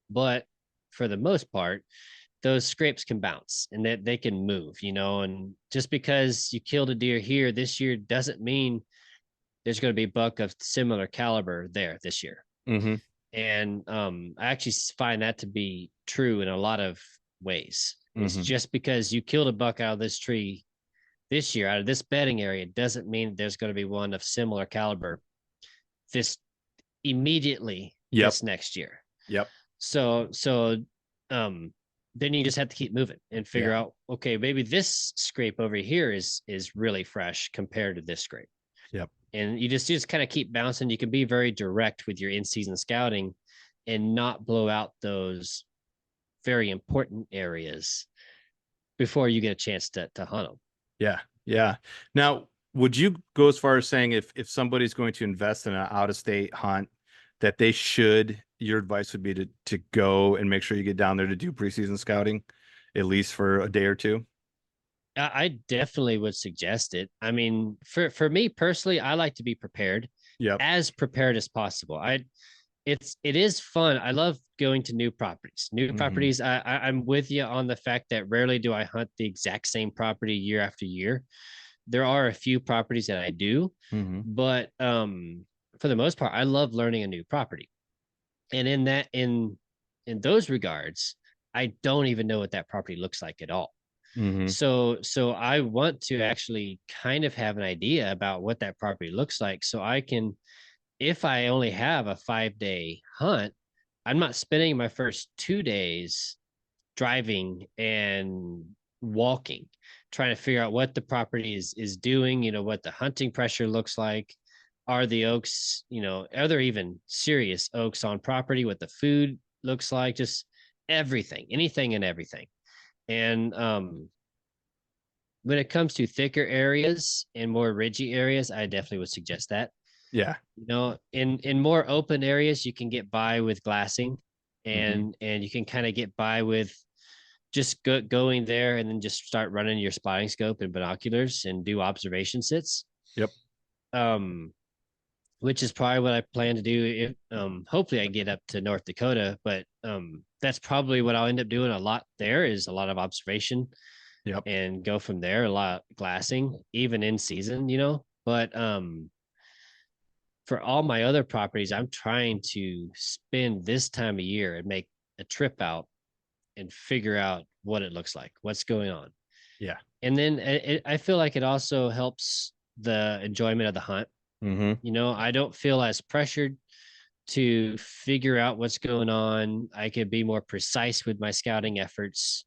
But for the most part, those scrapes can bounce and that they can move, and just because you killed a deer here this year doesn't mean there's going to be a buck of similar caliber there this year. Hmm. And I actually find that to be true in a lot of ways. It's Hmm. just because you killed a buck out of this tree this year, out of this bedding area, doesn't mean there's going to be one of similar caliber this immediately Yep. this next year. Yep. So um then you just have to keep moving and figure Yeah. out, okay, maybe this scrape over here is really fresh compared to this scrape. Yep. And you just kind of keep bouncing. You can be very direct with your in-season scouting and not blow out those very important areas before you get a chance to hunt them. Yeah. Yeah. Now, would you go as far as saying if somebody's going to invest in an out of state hunt, that they should, your advice would be to go and make sure you get down there to do preseason scouting, at least for a day or two? I definitely would suggest it. I mean, for me personally, I like to be Yep. as prepared as possible. It is fun. I love going to new properties. New Hmm. properties. I'm with you on the fact that rarely do I hunt the exact same property year after year. There are a few properties that I do, Hmm. but for the most part, I love learning a new property. And in those regards, I don't even know what that property looks like at all. Hmm. So I want to actually kind of have an idea about what that property looks like so I can, if I only have a 5 day hunt, I'm not spending my first 2 days driving and walking, trying to figure out what the property is doing, what the hunting pressure looks like. Are the oaks, are there even serious oaks on property, what the food looks like, just everything, anything and everything. And when it comes to thicker areas and more ridgy areas, I definitely would suggest that. Yeah. In more open areas, you can get by with glassing, Hmm. and you can kind of get by with just going there and then just start running your spotting scope and binoculars and do observation sits. Yep. Um, which is probably what I plan to do. If hopefully I get up to North Dakota, but that's probably what I'll end up doing a lot. There is a lot of observation Yep. and go from there. A lot of glassing, even in season, But for all my other properties, I'm trying to spend this time of year and make a trip out and figure out what it looks like, what's going on. Yeah. And then I feel like it also helps the enjoyment of the hunt. Hmm. I don't feel as pressured to figure out what's going on. I could be more precise with my scouting efforts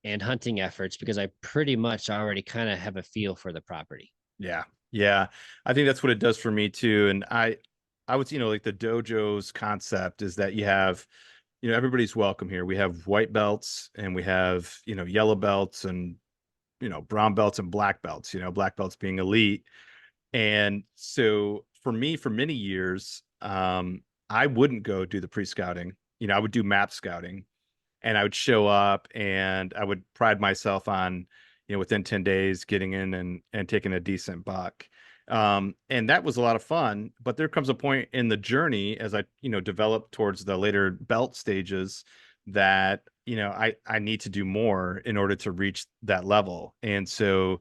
and hunting efforts because I pretty much already kind of have a feel for the property. Yeah. Yeah. I think that's what it does for me too. And I would, like the dojo's concept is that you have, everybody's welcome here. We have white belts and we have, yellow belts and, brown belts and black belts, black belts being elite. And so for me, for many years, I wouldn't go do the pre-scouting. I would do map scouting and I would show up and I would pride myself on, within 10 days getting in and taking a decent buck. And that was a lot of fun, but there comes a point in the journey as I, develop towards the later belt stages that, I need to do more in order to reach that level. And so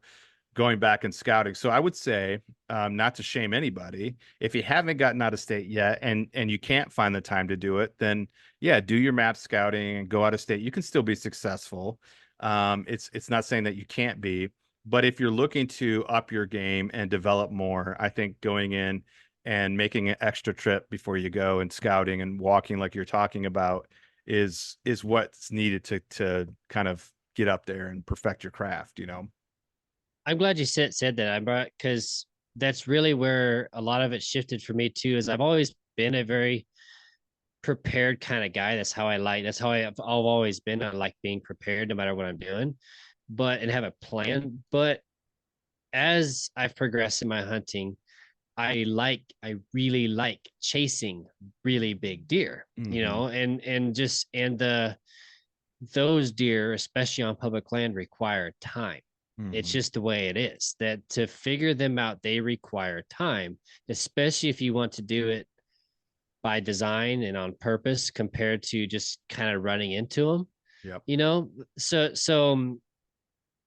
going back and scouting. So I would say, not to shame anybody, if you haven't gotten out of state yet and you can't find the time to do it, then yeah, do your map scouting and go out of state. You can still be successful. It's not saying that you can't be, but if you're looking to up your game and develop more, I think going in and making an extra trip before you go and scouting and walking like you're talking about is what's needed to kind of get up there and perfect your craft. I'm glad you said that, I brought because that's really where a lot of it shifted for me too. Is I've always been a very prepared kind of guy. That's how I like. That's how I've always been. I like being prepared no matter what I'm doing, and have a plan. But as I've progressed in my hunting, I really like chasing really big deer. Hmm. And those deer, especially on public land, require time. It's Hmm. just the way it is that to figure them out, they require time, especially if you want to do it by design and on purpose compared to just kind of running into them, Yep. you know? So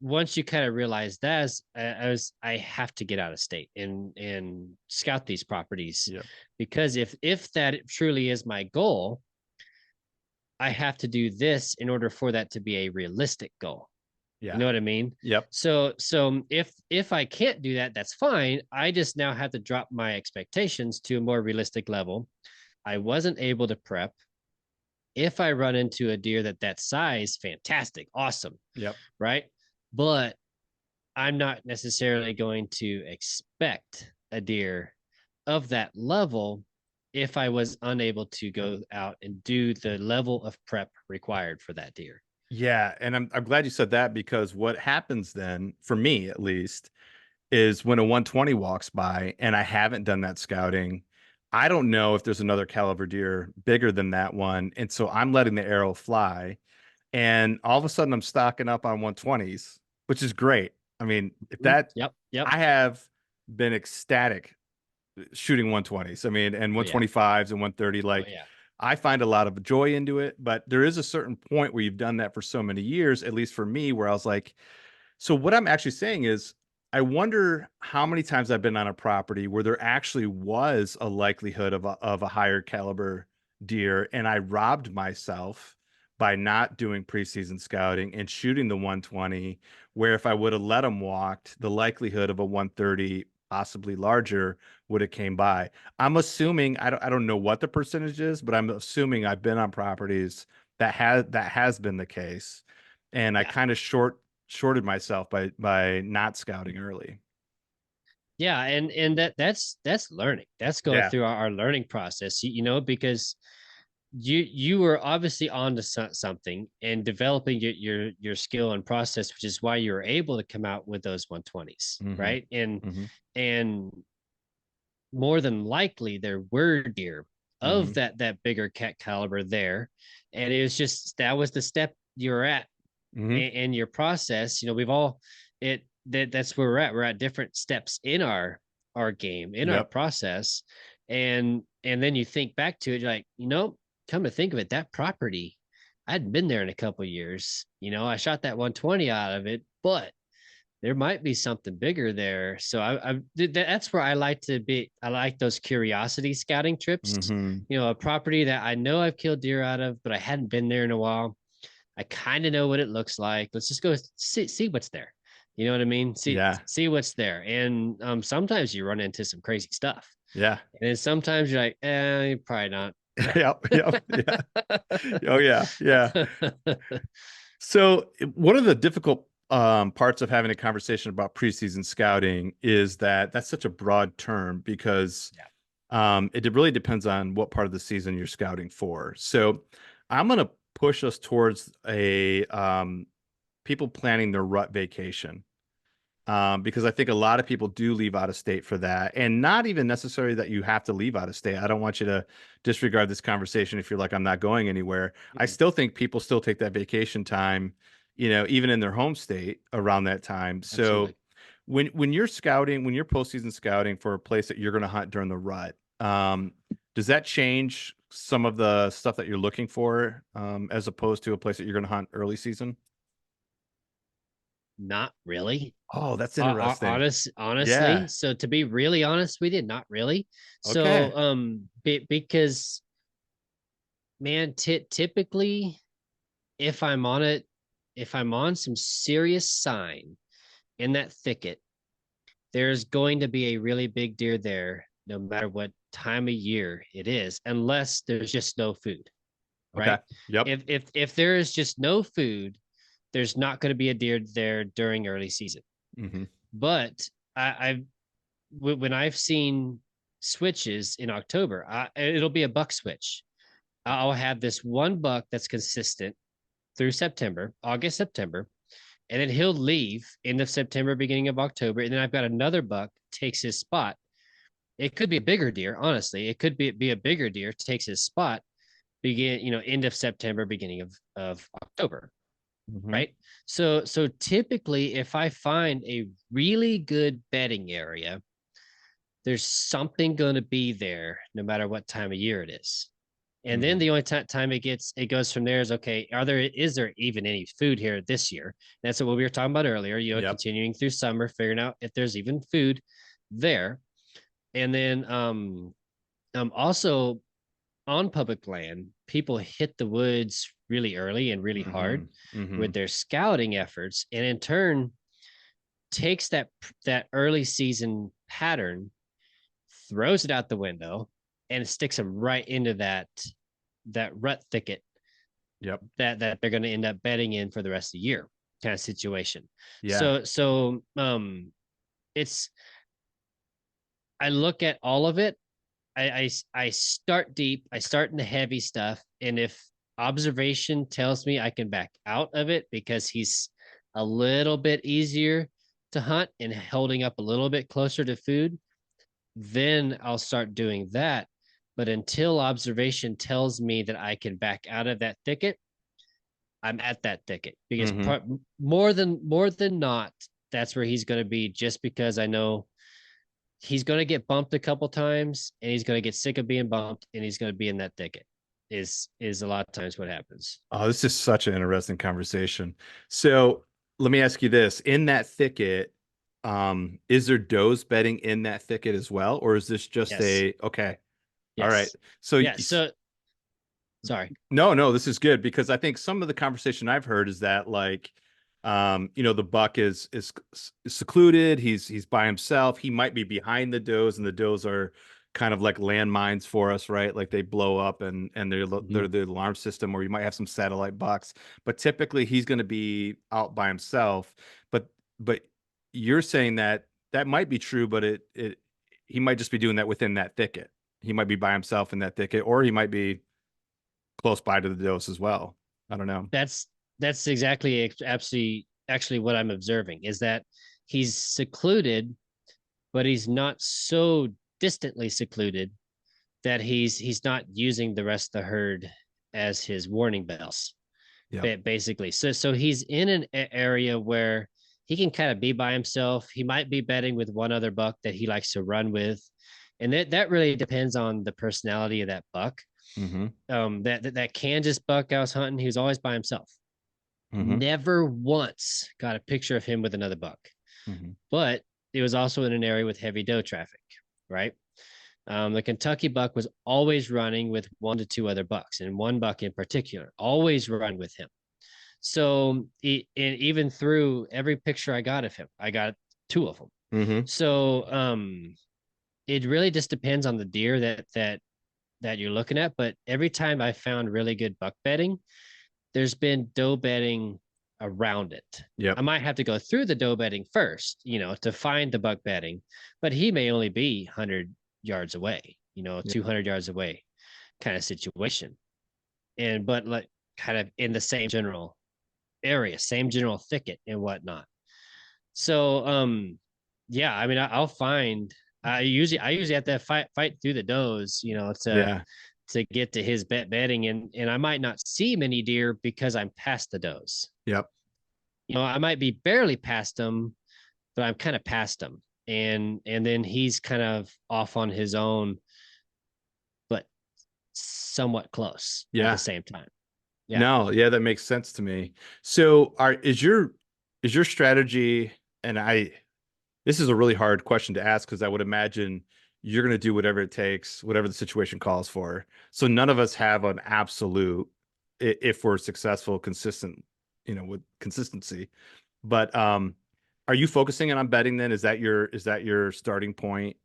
once you kind of realize that, I have to get out of state and scout these properties Yep. because if that truly is my goal, I have to do this in order for that to be a realistic goal. You Yeah. know what I mean? Yep. So if I can't do that, that's fine. I just now have to drop my expectations to a more realistic level I wasn't able to prep. If I run into a deer that size, fantastic, awesome, Yep. right? But I'm not necessarily going to expect a deer of that level if I was unable to go out and do the level of prep required for that deer. Yeah, and I'm glad you said that because what happens then, for me at least, is when a 120 walks by and I haven't done that scouting, I don't know if there's another caliber deer bigger than that one. And so I'm letting the arrow fly. And all of a sudden I'm stocking up on 120s, which is great. I mean, if that Yep. Yep. I have been ecstatic shooting 120s. I mean, and Oh yeah. 125s and 130. Oh Like yeah. I find a lot of joy into it, but there is a certain point where you've done that for so many years, at least for me, where I was like, so what I'm actually saying is, I wonder how many times I've been on a property where there actually was a likelihood of a higher caliber deer, and I robbed myself by not doing preseason scouting and shooting the 120, where if I would have let them walked, the likelihood of a 130, possibly larger, would have came by. I'm assuming I don't know what the percentage is, but I'm assuming I've been on properties that has been the case, and I Yeah. kind of shorted myself by not scouting early. Yeah. And that's learning. That's going Yeah. through our learning process, because you were obviously on to something and developing your skill and process, which is why you were able to come out with those 120s, Hmm. right? And Hmm. and more than likely there were deer Hmm. of that bigger cat caliber there, and it was just that was the step you're at Hmm. in your process. We've all that's where we're at. We're at different steps in our game, in our Yep. process, and then you think back to it, you're like, come to think of it, that property, I hadn't been there in a couple of years. I shot that 120 out of it, but there might be something bigger there. So that's where I like to be. I like those curiosity scouting trips. Hmm. A property that I know I've killed deer out of, but I hadn't been there in a while. I kind of know what it looks like. Let's just go see what's there. You know what I mean? See Yeah. see what's there. And sometimes you run into some crazy stuff. Yeah. And then sometimes you're like, probably not. Yep. Yep. Yeah. Oh yeah. Yeah. So one of the difficult parts of having a conversation about preseason scouting is that that's such a broad term because Yeah. it really depends on what part of the season you're scouting for. So I'm going to push us towards a people planning their rut vacation, because I think a lot of people do leave out of state for that, and not even necessarily that you have to leave out of state. I don't want you to disregard this conversation if you're like, I'm not going anywhere. I Mhm. still think people still take that vacation time, even in their home state around that time. So Absolutely. when you're scouting, when you're postseason scouting for a place that you're going to hunt during the rut, does that change some of the stuff that you're looking for, as opposed to a place that you're going to hunt early season? Not really. Oh, that's interesting. Honestly. Yeah. So to be really honest with you, not really. Okay. So because man, typically if I'm on it, if I'm on some serious sign in that thicket, there's going to be a really big deer there, no matter what time of year it is, unless there's just no food, Okay. right? Yep. If there is just no food, there's not going to be a deer there during early season. Hmm. But I've when I've seen switches in October, it'll be a buck switch. I'll have this one buck that's consistent through September, August, September, and then he'll leave end of September, beginning of October, and then I've got another buck takes his spot. It could be a bigger deer, honestly. It could be a bigger deer takes his spot, end of September, beginning of October, Hmm. right? So typically, if I find a really good bedding area, there's something going to be there no matter what time of year it is. And then Hmm. the only time it goes from there is, okay, is there even any food here this year? And that's what we were talking about earlier, Yep. continuing through summer, figuring out if there's even food there. And then also on public land, people hit the woods really early and really Hmm. hard Hmm. with their scouting efforts, and in turn takes that early season pattern, throws it out the window, and sticks them right into that rut thicket Yep. that they're going to end up bedding in for the rest of the year, kind of situation. Yeah. So it's, I look at all of it. I start deep. I start in the heavy stuff, and if observation tells me I can back out of it because he's a little bit easier to hunt and holding up a little bit closer to food, then I'll start doing that. But until observation tells me that I can back out of that thicket, I'm at that thicket because Hmm. more than not, that's where he's going to be. Just because I know he's going to get bumped a couple times, and he's going to get sick of being bumped, and he's going to be in that thicket. Is a lot of times what happens. Oh, this is such an interesting conversation. So let me ask you this. In that thicket, is there does bedding in that thicket as well? Or is this just Yes. okay. All right. Yes. So Yeah. So sorry. no, no, this is good because I think some of the conversation I've heard is that like, the buck is secluded. He's by himself. He might be behind the does, and the does are kind of like landmines for us, right? Like they blow up and they're Mhm. the alarm system, or you might have some satellite bucks. But typically he's going to be out by himself. But you're saying that that might be true, but it he might just be doing that within that thicket. He might be by himself in that thicket, or he might be close by to the dose as well. I don't know. That's exactly absolutely actually what I'm observing is that he's secluded, but he's not so distantly secluded that he's not using the rest of the herd as his warning bells, Yep. basically. So he's in an area where he can kind of be by himself. He might be bedding with one other buck that he likes to run with, and that really depends on the personality of that buck. Mm-hmm. That Kansas buck I was hunting, he was always by himself. Mm-hmm. Never once got a picture of him with another buck. Mm-hmm. But it was also in an area with heavy doe traffic, right? The Kentucky buck was always running with 1 to 2 other bucks, and one buck in particular, always run with him. So even through every picture I got of him, I got 2 of them. Mm-hmm. So it really just depends on the deer that you're looking at. But every time I found really good buck bedding, there's been doe bedding around it. Yep. I might have to go through the doe bedding first, to find the buck bedding, but he may only be 100 yards away, Yep. 200 yards away kind of situation. But like kind of in the same general area, same general thicket and whatnot. So, yeah, I mean, I'll find, I usually have to fight through the does, Yeah. to get to his bedding, and I might not see many deer because I'm past the does. Yep. I might be barely past them, but I'm kind of past them, and then he's kind of off on his own, but somewhat close at the Yeah. same time. Yeah. No, yeah, that makes sense to me. So is your strategy, and this is a really hard question to ask because I would imagine you're going to do whatever it takes, whatever the situation calls for. So none of us have an absolute if we're successful, consistent, with consistency. But are you focusing on betting then? Is that your starting point?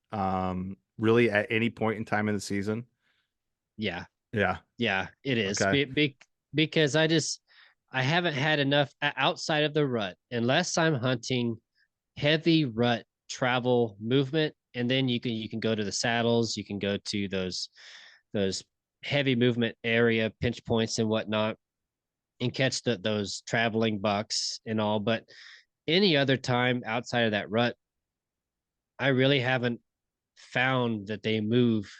Really at any point in time in the season? Yeah. Yeah. Yeah, it is. Okay. Because I haven't had enough outside of the rut, unless I'm hunting heavy rut travel movement, and then you can go to the saddles, you can go to those heavy movement area pinch points and whatnot, and catch those traveling bucks and all. But any other time outside of that rut, I really haven't found that they move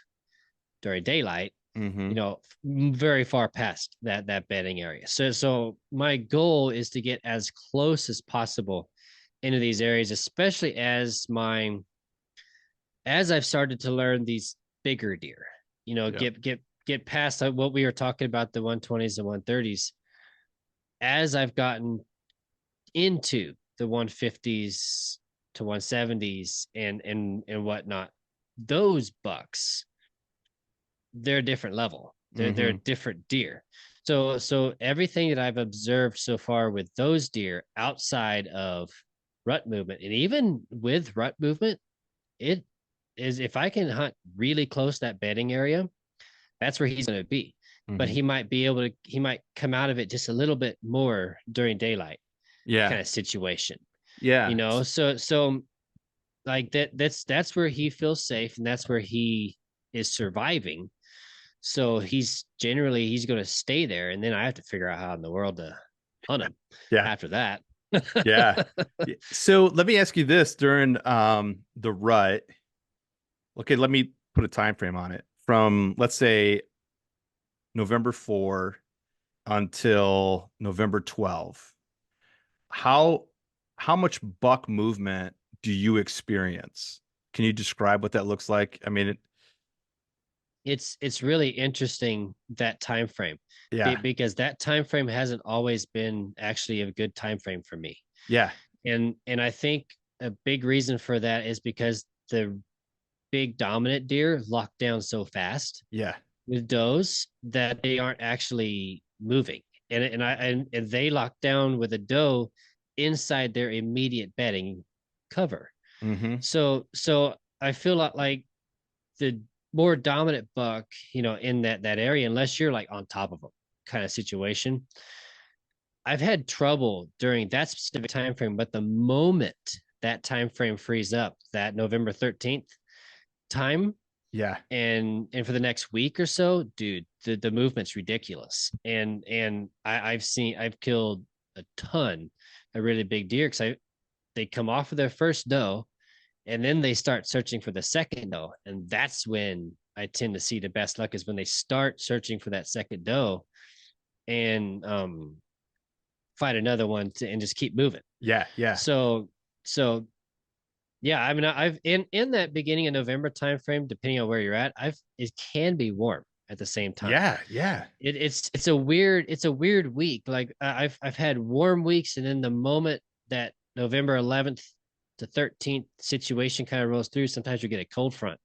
during daylight, Mm-hmm. very far past that bedding area. So my goal is to get as close as possible into these areas, especially as I've started to learn these bigger deer. Yep. Get past what we were talking about, the 120s and 130s. As I've gotten into the 150s to 170s and whatnot, those bucks, they're a different level. They're a Mm-hmm. different deer. So everything that I've observed so far with those deer outside of rut movement, and even with rut movement, it is if I can hunt really close to that bedding area, that's where he's going to be. But Mhm. he might come out of it just a little bit more during daylight Yeah. kind of situation, you Yeah. know? So like that's where he feels safe and that's where he is surviving. So he's going to stay there. And then I have to figure out how in the world to hunt him Yeah. after that. Yeah. So let me ask you this during the rut. Okay, let me put a time frame on it. From let's say November 4 until November 12. How how much buck movement do you experience? Can you describe what that looks like? I mean, It's really interesting that time frame yeah. because that time frame hasn't always been actually a good time frame for me. Yeah. And I think a big reason for that is because the big dominant deer lock down so fast Yeah. with does that they aren't actually moving. And they lock down with a doe inside their immediate bedding cover. Mm-hmm. So I feel like the more dominant buck, in that area, unless you're like on top of them kind of situation. I've had trouble during that specific time frame, but the moment that time frame frees up, that November 13th time, Yeah. and for the next week or so, dude, the movement's ridiculous. And I've killed a ton of really big deer because they come off of their first doe and then they start searching for the second doe, and that's when I tend to see the best luck is when they start searching for that second doe and find another one and just keep moving. Yeah. Yeah. So yeah, I mean, I've in that beginning of November timeframe, depending on where you're at, it can be warm at the same time. Yeah. Yeah. It's a weird week. Like I've had warm weeks, and then the moment that November 11th to 13th situation kind of rolls through, sometimes you get a cold front,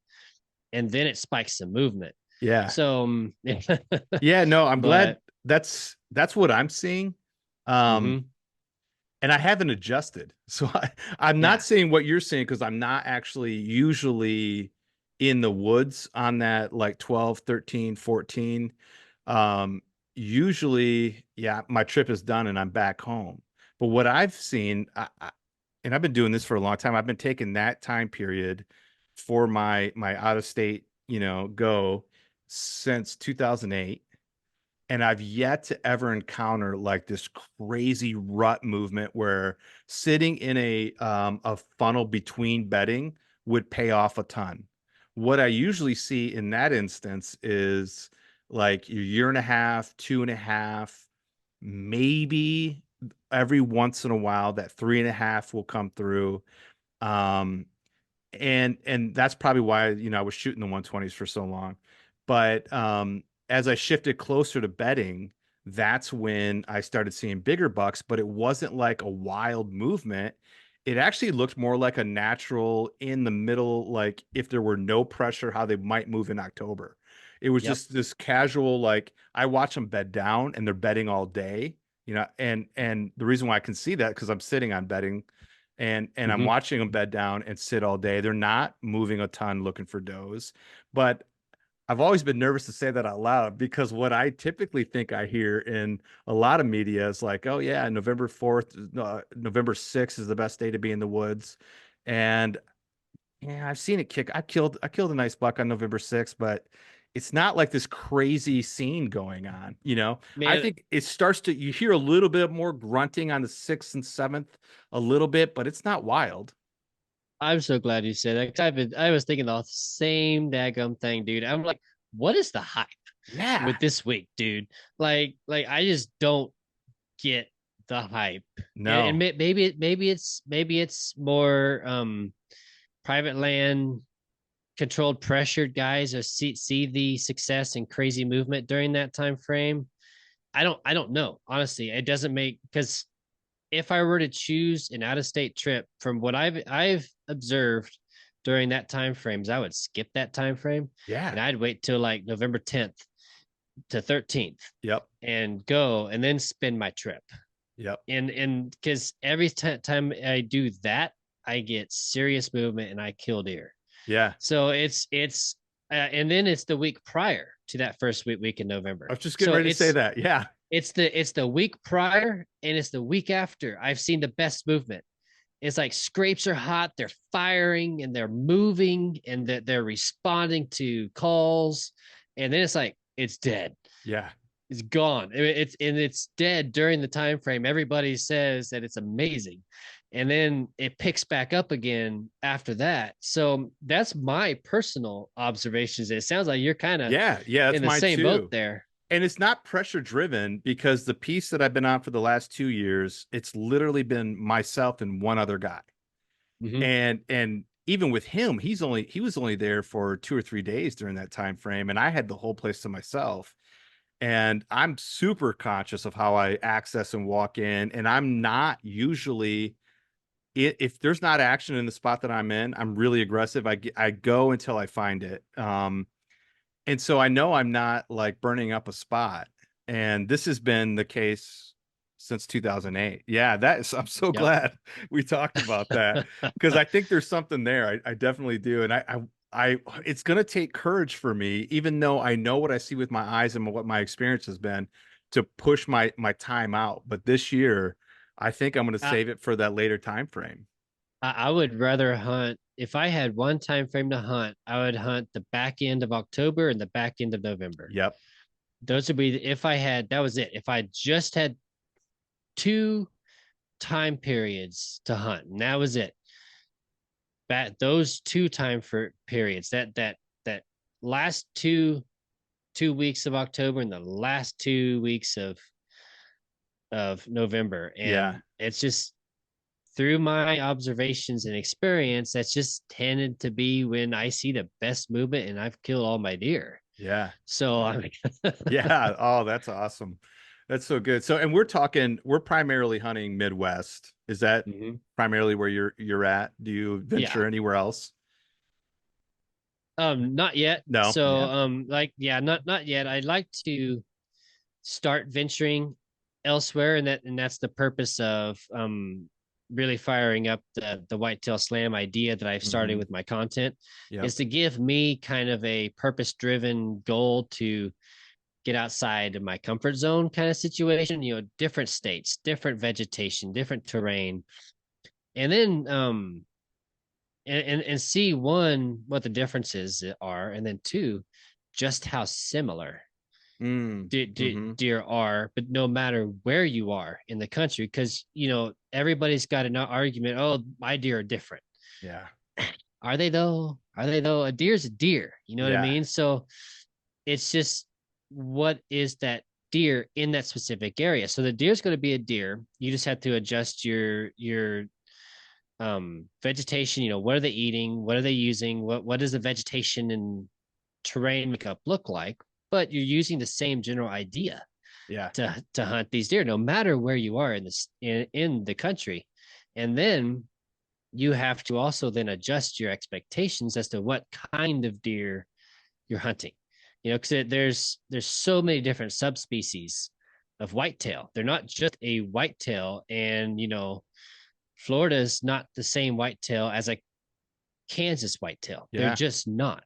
and then it spikes the movement. Yeah. So, Yeah. No, I'm glad but that's what I'm seeing. Um, mhm, and I haven't adjusted. So I'm not yeah, saying what you're saying because I'm not actually usually in the woods on that like 12, 13, 14. Um, Usually, yeah, my trip is done and I'm back home. But what I've seen, and I've been doing this for a long time, I've been taking that time period for my out of state, go since 2008, and I've yet to ever encounter like this crazy rut movement where sitting in a funnel between bedding would pay off a ton. What I usually see in that instance is like a year and a half, two and a half, maybe every once in a while that three and a half will come through. Um, and that's probably why I was shooting the 120s for so long. But as I shifted closer to betting, that's when I started seeing bigger bucks, but it wasn't like a wild movement. It actually looked more like a natural in the middle, like if there were no pressure, how they might move in October. It was yep, just this casual, like I watch them bed down and they're betting all day, and the reason why I can see that because I'm sitting on betting and I'm hmm watching them bed down and sit all day. They're not moving a ton looking for does, but I've always been nervous to say that out loud because what I typically think I hear in a lot of media is like, oh yeah, November 4th, November 6th is the best day to be in the woods. And yeah, I've seen it kick. I killed a nice buck on November 6th, but it's not like this crazy scene going on. I man. think it starts to you hear a little bit more grunting on the 6th and 7th, a little bit, but it's not wild. I'm so glad you said that. 'Cause I was thinking the same daggum thing, dude. I'm like, what is the hype Yeah. with this week, dude? Like I just don't get the hype. And No. maybe it's more private land controlled pressured guys or see the success and crazy movement during that time frame. I don't know. Honestly, it doesn't make because if I were to choose an out of state trip from what I've observed during that time frames, I would skip that time frame and Yeah. I'd wait till like November 10th to 13th Yep. and go and then spend my trip. Yep. And because every time I do that, I get serious movement and I kill deer. Yeah. So and then it's the week prior to that first week in I November. was just getting So ready to say that. Yeah. it's the week prior and it's the week after I've seen the best movement. It's like scrapes are hot, they're firing and they're moving and they're responding to calls, and then it's like it's dead. Yeah. It's gone. It's dead during the time frame. Everybody says that it's amazing, and then it picks back up again after that. So that's my personal observations. It sounds like you're kind of Yeah. Yeah. That's in the mine same boat too. there. And it's not pressure driven because the piece that I've been on for the last 2 years, it's literally been myself and one other guy. Mm-hmm. And even with him, he was only there for 2 or 3 days during that time frame, and I had the whole place to myself. And I'm super conscious of how I access and walk in, and I'm not usually, if there's not action in the spot that I'm in, I'm really aggressive. I go until I find it. And so I know I'm not like burning up a spot. And this has been the case since 2008. Yeah, that is, I'm so Yep. glad we talked about that because I think there's something there. I definitely do. And it's going to take courage for me, even though I know what I see with my eyes and what my experience has been, to push my time out. But this year, I think I'm going to I, save it for that later time frame. I would rather hunt if I had one time frame to hunt. I would hunt the back end of October and the back end of November. Yep. Those would be if I had that was it. If I just had two time periods to hunt, and that was it. That those two time for periods, that last two weeks of October and the last 2 weeks of November. Yeah. And it's just through my observations and experience, that's just tended to be when I see the best movement and I've killed all my deer. Yeah. So I'm Yeah. Oh, that's awesome. That's so good. So, and we're primarily hunting Midwest. Is that Mhm. primarily where you're at? Do you Yeah. venture anywhere else? Not yet. No. So Yeah. like yeah, not yet. I'd like to start venturing elsewhere, and that's the purpose of really firing up the whitetail slam idea that I've started Hmm. with my content, Yep. is to give me kind of a purpose driven goal to get outside of my comfort zone kind of situation, different states, different vegetation, different terrain, and then and see, one, what the differences are, and then two, just how similar Mm. Hmm. deer are, but no matter where you are in the country, because everybody's got an argument. Oh, my deer are different. Yeah. Are they though? Are they though? A deer's a deer. You know what I Yeah. mean? So it's just, what is that deer in that specific area? So the deer's going to be a deer. You just have to adjust your vegetation. What are they eating? What are they using? What does the vegetation and terrain makeup look like? But you're using the same general idea Yeah. to hunt these deer, no matter where you are in the country. And then you have to also then adjust your expectations as to what kind of deer you're hunting. Because there's so many different subspecies of whitetail. They're not just a whitetail, and Florida's not the same whitetail as a Kansas whitetail. They're Yeah. just not.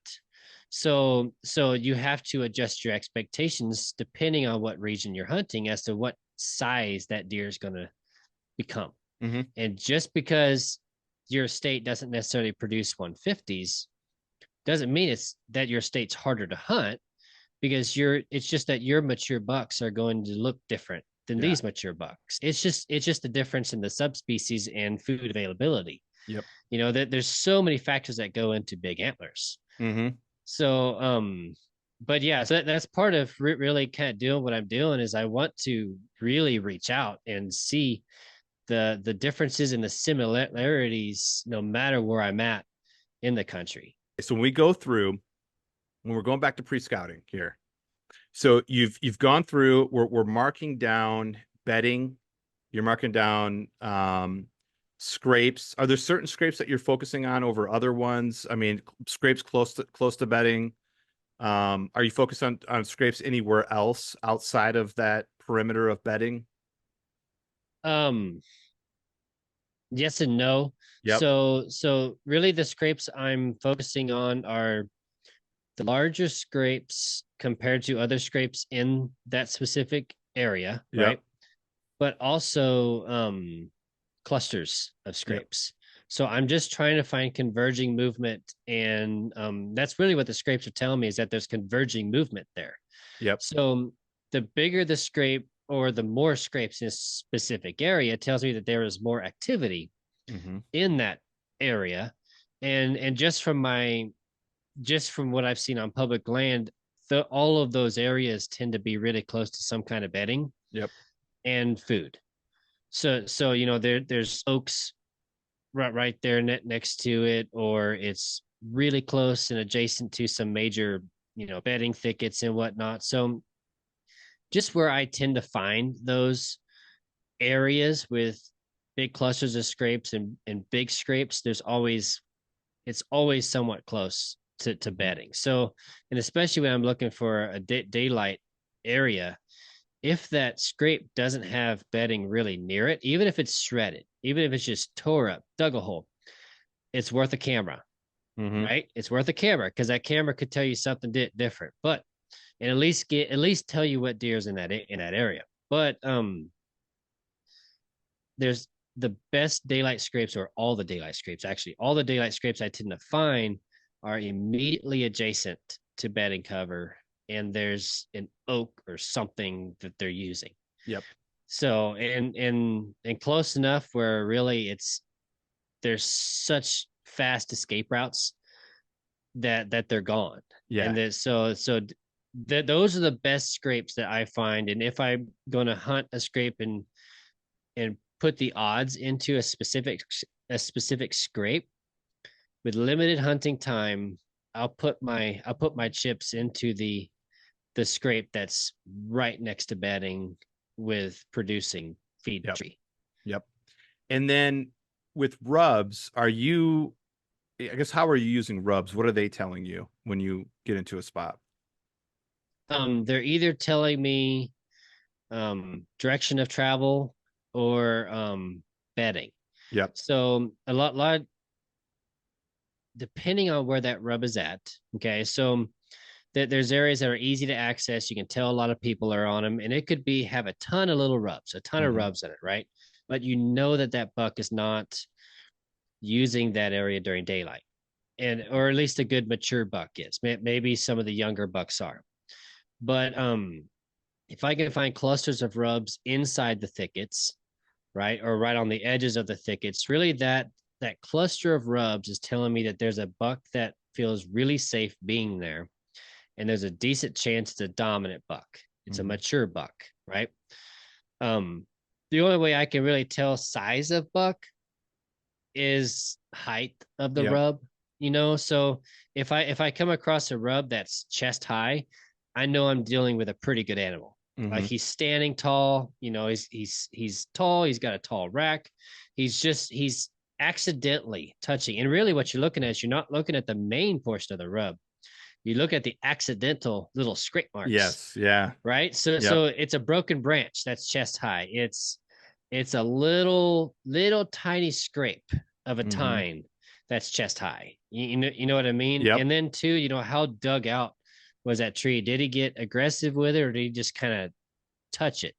So you have to adjust your expectations depending on what region you're hunting as to what size that deer is going to become. Hmm. And just because your state doesn't necessarily produce 150s doesn't mean it's that your state's harder to hunt, because it's just that your mature bucks are going to look different than Yeah. these mature bucks. It's just a difference in the subspecies and food availability. Yep. That there's so many factors that go into big antlers. Hmm. So but yeah, so that's part of really kind of doing what I'm doing, is I want to really reach out and see the differences and the similarities no matter where I'm at in the country. So when we go through, when we're going back to pre-scouting here, so you've gone through, we're marking down bedding, you're marking down scrapes. Are there certain scrapes that you're focusing on over other ones? I mean, scrapes close to bedding. Are you focused on scrapes anywhere else outside of that perimeter of bedding? Um Yes and no. Yep. So really the scrapes I'm focusing on are the larger scrapes compared to other scrapes in that specific area, Yep. right? But also clusters of Yep. scrapes. So I'm just trying to find converging movement, and that's really what the scrapes are telling me, is that there's converging movement there. Yep. So the bigger the scrape or the more scrapes in a specific area tells me that there is more activity Hmm. in that area. And just from what I've seen on public land, all of those areas tend to be really close to some kind of bedding Yep. and food. So there's oaks right there next to it, or it's really close and adjacent to some major bedding thickets and whatnot. So just where I tend to find those areas with big clusters of scrapes and big scrapes, it's always somewhat close to Hmm. bedding. So, and especially when I'm looking for a daylight area, if that scrape doesn't have bedding really near it, even if it's shredded, even if it's just tore up, dug a hole, it's worth a camera, Hmm. right? It's worth a camera because that camera could tell you something different, but and at least tell you what deer's in that area. But there's the best daylight scrapes, or all the daylight scrapes, actually all the daylight scrapes I tend to find are immediately adjacent to bedding cover, and there's an oak or something that they're using. Yep. So and close enough where really there's such fast escape routes that they're gone. Yeah. And that those are the best scrapes that I find. And if I'm going to hunt a scrape and put the odds into a specific scrape with limited hunting time, I'll put my chips into the scrape that's right next to bedding with producing feed Yep. tree. Yep. And then with rubs, I guess, how are you using rubs? What are they telling you when you get into a spot? They're either telling me direction of travel or bedding. Yep. So lot depending on where that rub is at. Okay, so there's areas that are easy to access. You can tell a lot of people are on them, and it could be have a ton of little rubs, a ton of Hmm. rubs in it, right? But you know that buck is not using that area during daylight, and or at least a good mature buck is. Maybe some of the younger bucks are, but if I can find clusters of rubs inside the thickets, right, or right on the edges of the thickets, really that cluster of rubs is telling me that there's a buck that feels really safe being there, and there's a decent chance it's a dominant buck. It's a Hmm. mature buck, right? Um, the only way I can really tell size of buck is height of the Yep. rub, So if I come across a rub that's chest high, I know I'm dealing with a pretty good animal. Like Hmm. he's standing tall, he's tall, he's got a tall rack. He's accidentally touching. And really what you're looking at is you're not looking at the main portion of the rub. You look at the accidental little scrape marks, Yes. Yeah. right? So Yep. so it's a broken branch that's chest high. It's a little tiny scrape of a Hmm. tine that's chest high. You know what I mean? Yep. And then too, how dug out was that tree? Did he get aggressive with it, or did he just kind of touch it?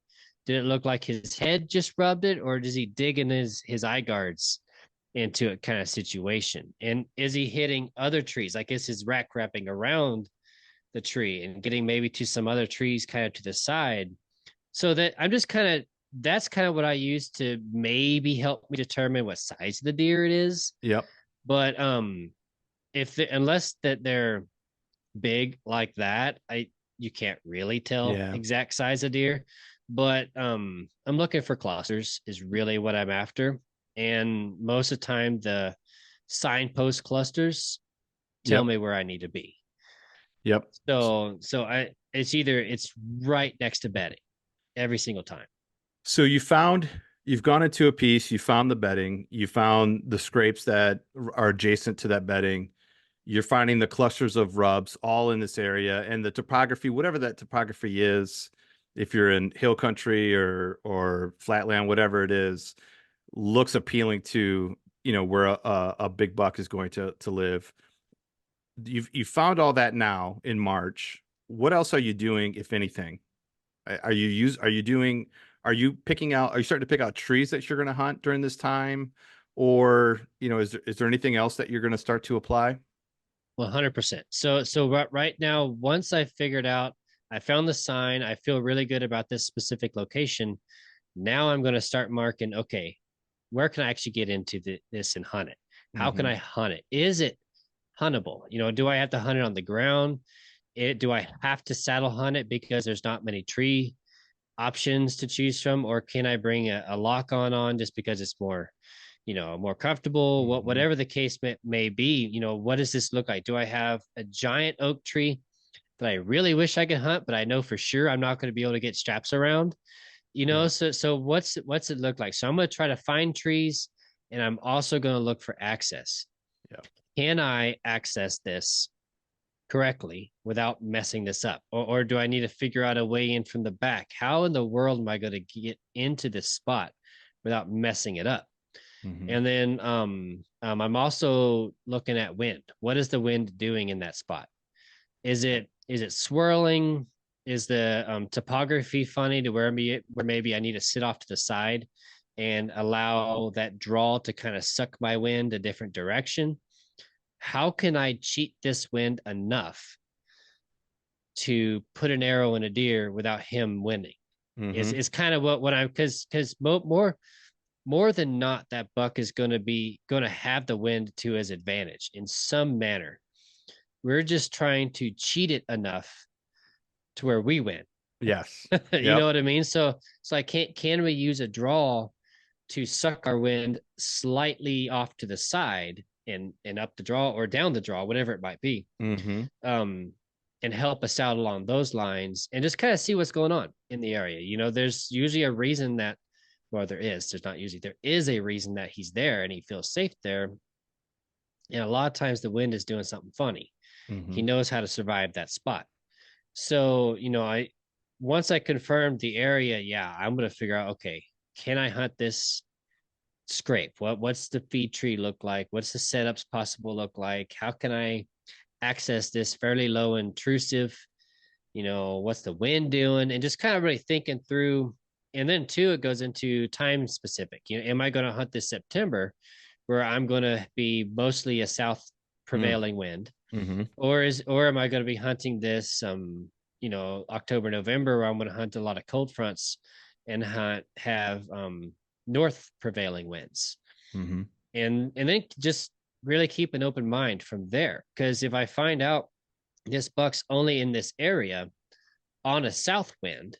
Did it look like his head just rubbed it, or does he dig in his eye guards into a kind of situation? And is he hitting other trees? Like is his rack wrapping around the tree and getting maybe to some other trees kind of to the side? So that I'm just kind of that's kind of what I use to maybe help me determine what size of the deer it is. Yep. But unless that they're big like that, I you can't really tell Yeah. exact size of deer. But I'm looking for clusters is really what I'm after. And most of the time the signpost clusters tell Yep. me where I need to be. Yep. So I it's right next to bedding every single time. So you've gone into a piece, you found the bedding, you found the scrapes that are adjacent to that bedding. You're finding the clusters of rubs all in this area, and the topography, whatever that topography is, if you're in hill country or flatland, whatever it is, looks appealing to, where a big buck is going to live. You found all that now in March. What else are you doing, if anything? Are you are you picking out, are you starting to pick out trees that you're going to hunt during this time? Or, is there anything else that you're going to start to apply? 100%. So right now, once I figured out, I found the sign, I feel really good about this specific location. Now I'm going to start marking, okay, where can I actually get into this and hunt it? How can Hmm. I hunt it? Is it huntable? Do I have to hunt it on the ground? Do I have to saddle hunt it because there's not many tree options to choose from, or can I bring a lock on just because it's more, more comfortable? Hmm. Whatever the case may be, what does this look like? Do I have a giant oak tree that I really wish I could hunt, but I know for sure I'm not going to be able to get straps around? Yeah. So what's it look like? So I'm going to try to find trees, and I'm also going to look for access. Yeah. Can I access this correctly without messing this up? Or do I need to figure out a way in from the back? How in the world am I going to get into this spot without messing it up? Hmm. And then I'm also looking at wind. What is the wind doing in that spot? Is it swirling? Is the topography funny to where maybe I need to sit off to the side and allow that draw to kind of suck my wind a different direction? How can I cheat this wind enough to put an arrow in a deer without him winning? Is Hmm. is kind of what I'm because more than not, that buck is going to have the wind to his advantage in some manner. We're just trying to cheat it enough to where we win. Yes. You know Yep. what I mean? So I can't can we use a draw to suck our wind slightly off to the side and up the draw or down the draw, whatever it might be. Hmm. Um and help us out along those lines and just kind of see what's going on in the area. There's usually a reason that well, there's not usually there is a reason that he's there and he feels safe there. And a lot of times the wind is doing something funny. He Hmm. knows how to survive that spot. So, I once I confirmed the area, yeah, I'm gonna figure out, okay, can I hunt this scrape? What's the feed tree look like? What's the setups possible look like? How can I access this fairly low intrusive? What's the wind doing? And just kind of really thinking through. And then two, it goes into time specific. Am I gonna hunt this September where I'm gonna be mostly a south prevailing wind? Hmm. Or am I going to be hunting this October, November, where I'm going to hunt a lot of cold fronts and have north prevailing winds? Hmm. And then just really keep an open mind from there. Because if I find out this buck's only in this area on a south wind,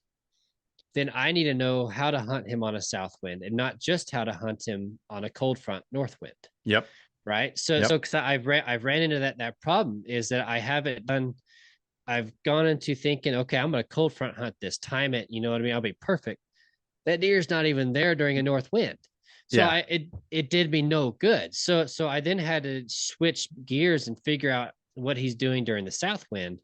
then I need to know how to hunt him on a south wind and not just how to hunt him on a cold front north wind. Yep. Right. So Yep. because I've ran into that problem is that I haven't done. I've gone into thinking, okay, I'm going to cold front hunt this, time it. You know what I mean? I'll be perfect. That deer's not even there during a north wind, so Yeah. it did me no good. So I then had to switch gears and figure out what he's doing during the south wind,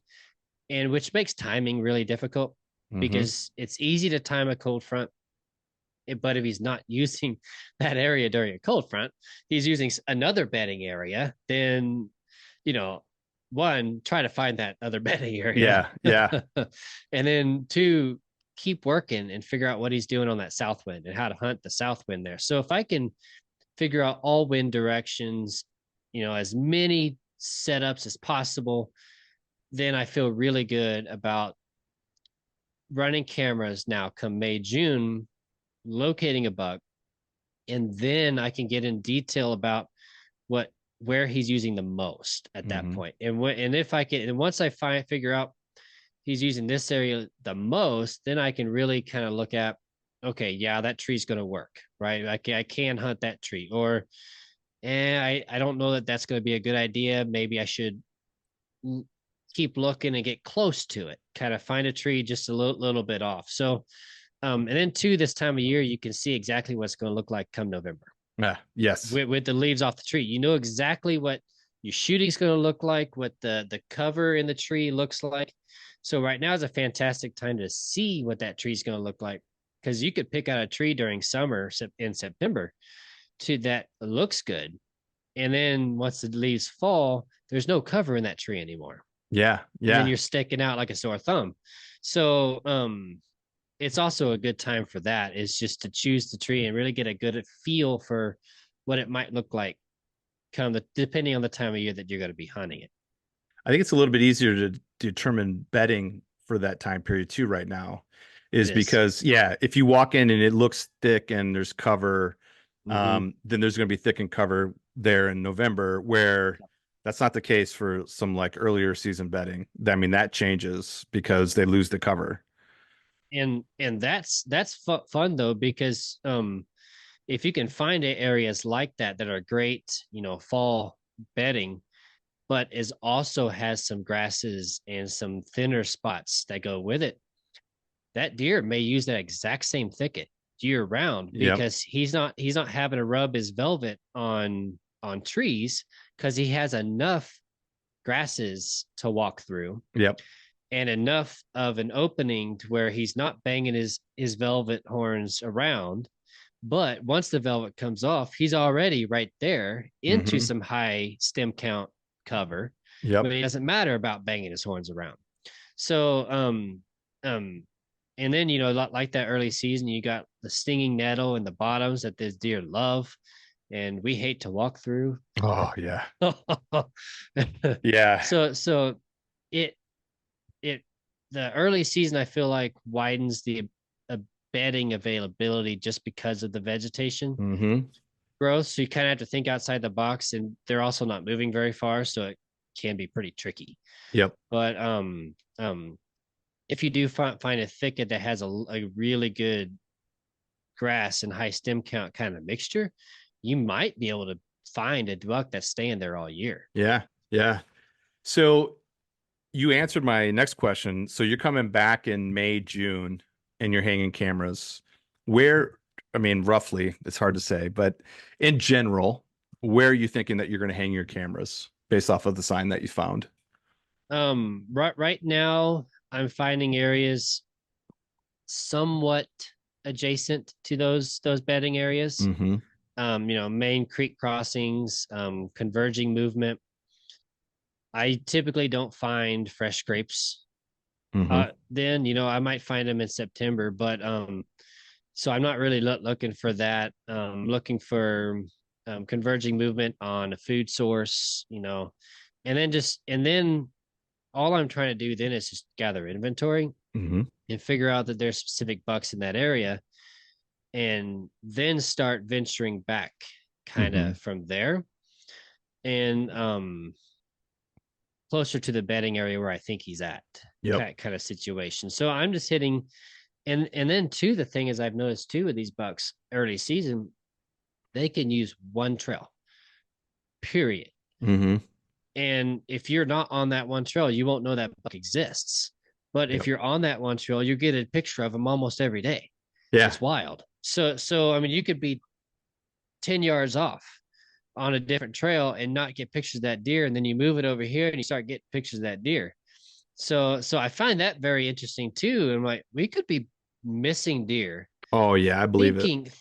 and which makes timing really difficult Hmm. because it's easy to time a cold front, but if he's not using that area during a cold front, he's using another bedding area, then, you know, one, try to find that other bedding area. Yeah. Yeah. And then two, keep working and figure out what he's doing on that south wind and how to hunt the south wind there. So if I can figure out all wind directions, as many setups as possible, then I feel really good about running cameras now come May, June, locating a buck, and then I can get in detail about what where he's using the most at that Hmm. point. And if I can, and once I figure out he's using this area the most, then I can really kind of look at, okay, yeah, that tree's going to work, right? I can hunt that tree, or I don't know that that's going to be a good idea. Maybe I should keep looking and get close to it, kind of find a tree just a little bit off. So, and then two, this time of year, you can see exactly what's going to look like come November Yeah. Yes. with the leaves off the tree. You know exactly what your shooting is going to look like, what the cover in the tree looks like. So right now is a fantastic time to see what that tree is going to look like. because you could pick out a tree during summer in September to that looks good. And then once the leaves fall, there's no cover in that tree anymore. Yeah. And then Yeah. you're sticking out like a sore thumb. So it's also a good time for that, is just to choose the tree and really get a good feel for what it might look like depending on the time of year that you're going to be hunting it. I think it's a little bit easier to determine bedding for that time period too right now, It is is. because yeah, if you walk in and it looks thick and there's cover, Mm-hmm. then there's going to be thick and cover there in November, where that's not the case for some like earlier season bedding. I mean, that changes because they lose the cover. And that's fun though, because if you can find areas like that are great, fall bedding, but is also has some grasses and some thinner spots that go with it, that deer may use that exact same thicket year round, Yep. because he's not having to rub his velvet on trees, because he has enough grasses to walk through Yep. and enough of an opening to where he's not banging his velvet horns around. But once the velvet comes off, he's already right there into Hmm. some high stem count cover, but Yep. it doesn't matter about banging his horns around. So um and then, like that early season, you got the stinging nettle in the bottoms that this deer love, and we hate to walk through. Oh yeah. Yeah. So it it the early season, I feel like, widens the bedding availability just because of the vegetation Hmm. growth. So you kind of have to think outside the box, and they're also not moving very far, so it can be pretty tricky. Yep. But if you do find a thicket that has a really good grass and high stem count kind of mixture, you might be able to find a buck that's staying there all year. Yeah. Yeah. So you answered my next question. So you're coming back in May, June, and you're hanging cameras. Where, I mean, roughly, it's hard to say, but in general, where are you thinking that you're going to hang your cameras based off of the sign that you found? Right now, I'm finding areas somewhat adjacent to those bedding areas. Hmm. Main creek crossings, converging movement. I typically don't find fresh grapes. Hmm. Then, I might find them in September, but so I'm not really looking for that. Looking for converging movement on a food source, and then all I'm trying to do then is just gather inventory Hmm. and figure out that there's specific bucks in that area, and then start venturing back kind Hmm. of from there, and closer to the bedding area where I think he's at, Yep. kind of situation. So I'm just hitting. And then too, the thing is, I've noticed too with these bucks early season, they can use one trail, period. Hmm. And if you're not on that one trail, you won't know that buck exists. But if Yep. you're on that one trail, you get a picture of them almost every day. Yeah. It's wild. So I mean, you could be 10 yards off on a different trail and not get pictures of that deer, and then you move it over here and you start getting pictures of that deer. So I find that very interesting too. And I'm like, we could be missing deer, Oh, yeah, I believe it. thinking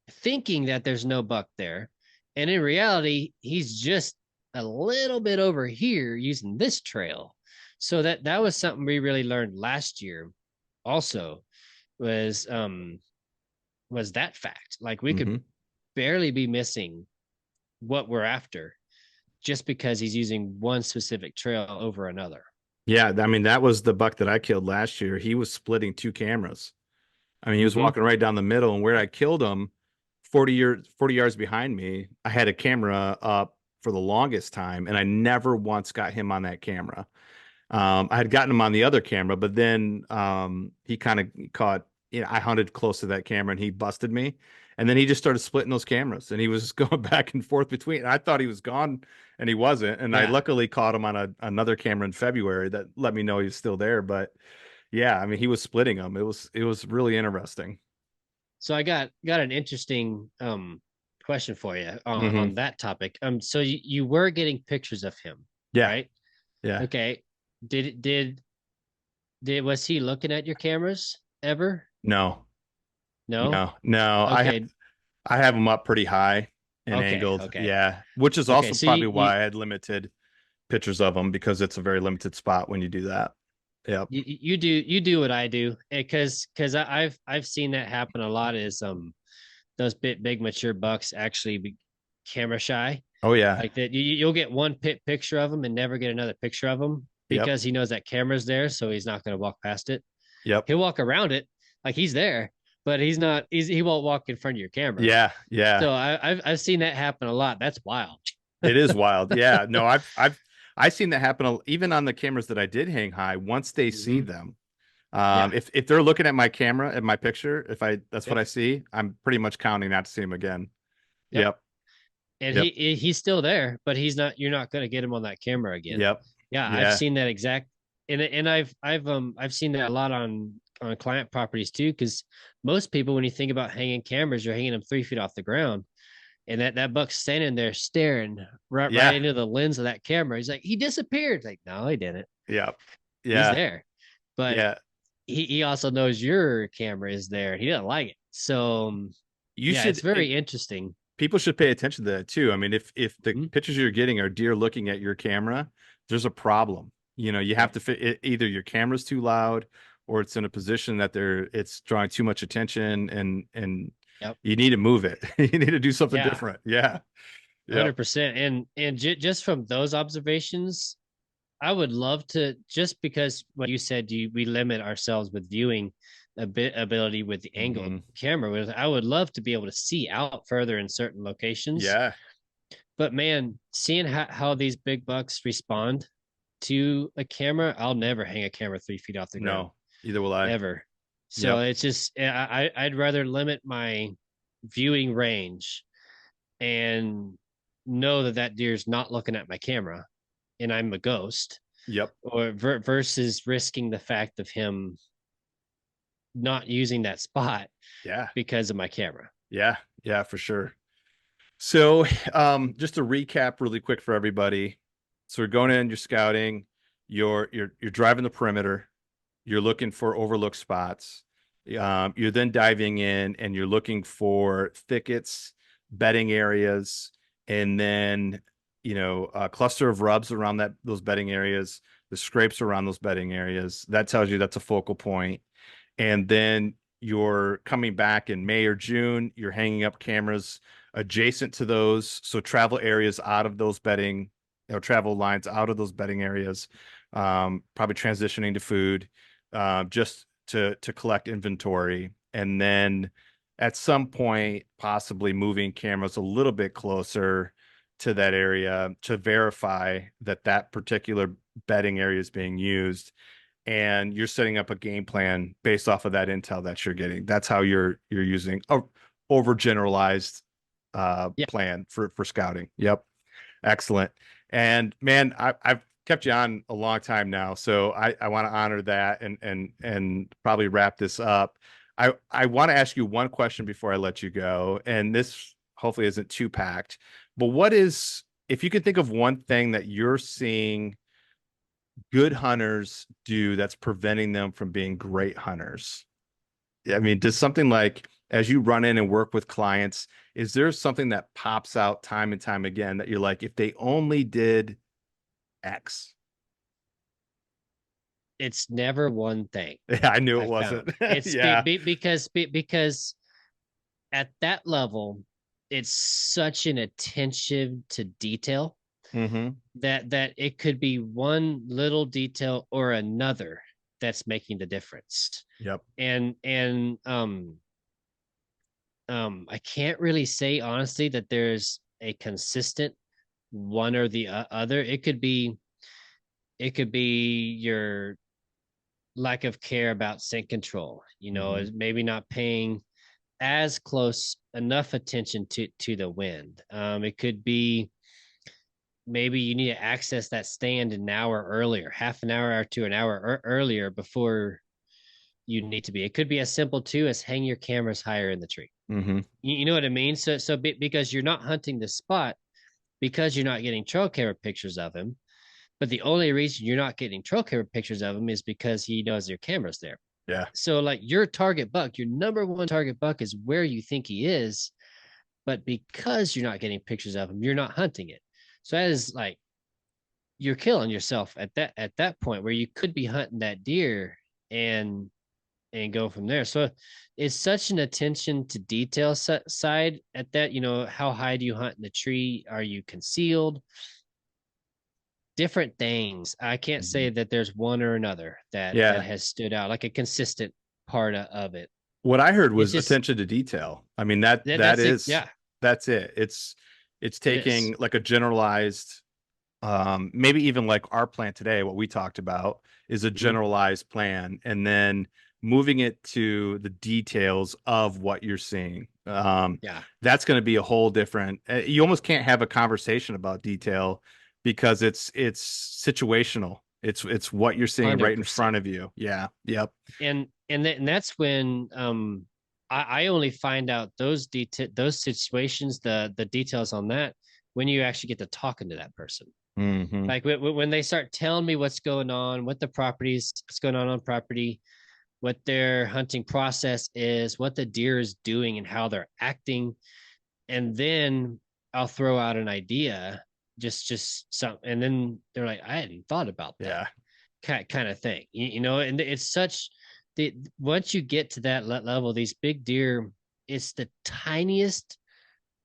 thinking that there's no buck there, and in reality he's just a little bit over here using this trail. So that was something we really learned last year also, was that fact, like we could Hmm. barely be missing what we're after just because he's using one specific trail over another. Yeah, I mean, that was the buck that I killed last year. He was splitting two cameras. I mean, he was Mm-hmm. walking right down the middle, and where I killed him, 40 yards behind me, I had a camera up for the longest time, and I never once got him on that camera. I had gotten him on the other camera, but then he kind of caught, I hunted close to that camera and he busted me. And then he just started splitting those cameras and he was just going back and forth between. I thought he was gone and he wasn't. And I Yeah. luckily caught him on another camera in February that let me know he was still there. But yeah, I mean, he was splitting them. It was really interesting. So I got an interesting question for you Hmm. on that topic. So you were getting pictures of him, Yeah. right? Yeah. Okay. Did was he looking at your cameras ever? No. No. No, Okay. I have them up pretty high and Okay. angled. Okay. Yeah, which is Okay. also So probably you why I had limited pictures of them because it's a very limited spot when you do that. Yep. you do what I do because I've seen that happen a lot is those big mature bucks actually be camera shy Oh yeah. like that you'll get one picture of him and never get another picture of him Yep. because he knows that camera's there, so he's not going to walk past it. Yep. He'll walk around it like he's there, but he won't walk in front of your camera. Yeah. Yeah. So I've seen that happen a lot. That's wild. It is wild. Yeah. No, I've seen that happen even on the cameras that I did hang high. Once they see Hmm. them, Yeah. if they're looking at my camera at my picture, if I that's what Yep. I see, I'm pretty much counting not to see him again. Yep. Yep. And Yep. he's still there, but he's not. You're not going to get him on that camera again. Yep. Yeah, I've Yeah. seen that exact, and I've seen that a lot on client properties too. Because most people, when you think about hanging cameras, you're hanging them 3 feet off the ground, and that buck's standing there staring right Yeah. into the lens of that camera. He's like, he disappeared. Like, no, he didn't. Yep. He's Yeah. there, but Yeah. he also knows your camera is there. He doesn't like it. So You yeah, it's should very interesting. people should pay attention to that too. I mean, if the Mhm. pictures you're getting are deer looking at your camera, there's a problem. You have Yep. to fit either your camera's too loud or it's in a position that it's drawing too much attention and Yep. you need to move it. You need to do something Yeah. different. Yeah. Yep. 100%. And just from those observations, I would love to, just because what you said, we limit ourselves with viewing a bit ability with the angled Hmm. camera. With I would love to be able to see out further in certain locations. Yeah. But man, seeing how these big bucks respond to a camera, I'll never hang a camera 3 feet off the ground No, either will I. ever. So Yep. it's just I'd rather limit my viewing range and know that that deer's not looking at my camera and I'm a ghost, Yep. or versus risking the fact of him not using that spot Yeah. because of my camera. Yeah. Yeah, for sure. So, just to recap really quick for everybody. So you're going in, you're scouting, you're driving the perimeter, you're looking for overlooked spots. You're then diving in and you're looking for thickets, bedding areas, and then a cluster of rubs around those bedding areas, the scrapes around those bedding areas. That tells you that's a focal point. And then you're coming back in May or June, you're hanging up cameras adjacent to those. So travel areas out of those bedding, travel lines out of those bedding areas, probably transitioning to food, just to collect inventory. And then at some point, possibly moving cameras a little bit closer to that area to verify that that particular bedding area is being used, and you're setting up a game plan based off of that intel that you're getting. That's how you're using a overgeneralized Yeah. plan for scouting. Yep. Excellent. And man, I've kept you on a long time now, so I want to honor that and probably wrap this up. I want to ask you one question before I let you go, and this hopefully isn't too packed, but if you could think of one thing that you're seeing good hunters do that's preventing them from being great hunters? I mean, does something like as you run in and work with clients, is there something that pops out time and time again that you're like, if they only did X? It's never one thing. Yeah, I knew it I found wasn't. it's Yeah. because at that level, it's such an attention to detail Hmm. that it could be one little detail or another that's making the difference. Yep. And I can't really say honestly that there's a consistent one or the other. It could be your lack of care about scent control, Hmm. is maybe not paying as close enough attention to the wind. It could be maybe you need to access that stand an hour earlier, half an hour to an hour earlier before you need to be. It could be as simple too as hang your cameras higher in the tree. Hmm. You know what I mean? Because you're not hunting the spot, because you're not getting trail camera pictures of him. But the only reason you're not getting trail camera pictures of him is because he knows your camera's there. Yeah. So like your target buck, your number one target buck is where you think he is, but because you're not getting pictures of him, you're not hunting it. So that is like you're killing yourself at that point where you could be hunting that deer and go from there. So it's such an attention to detail side at that. You know, how high do you hunt in the tree? Are you concealed? Different things. I can't Mhm. say that there's one or another that Yeah. has stood out like a consistent part of it. What I heard It's was just attention to detail. I mean, that that that's it. is Yeah, that's it. It's it is. taking like a generalized, maybe even like our plan today, what we talked about is a Mhm. generalized plan, and then moving it to the details of what you're seeing. Yeah, That's going to be a whole different. You almost can't have a conversation about detail because it's situational. It's what you're seeing right in 100%. front of you. Yeah. Yep. And that's when I only find out those situations, the details on that when you actually get to talking to that person. Hmm. Like when they start telling me what's going on, what the properties, what's going on property, what their hunting process is, what the deer is doing, and how they're acting, and then I'll throw out an idea, just some, and then they're like, I hadn't thought about that Yeah. kind of thing, you know. And it's such the once you get to that level, these big deer, it's the tiniest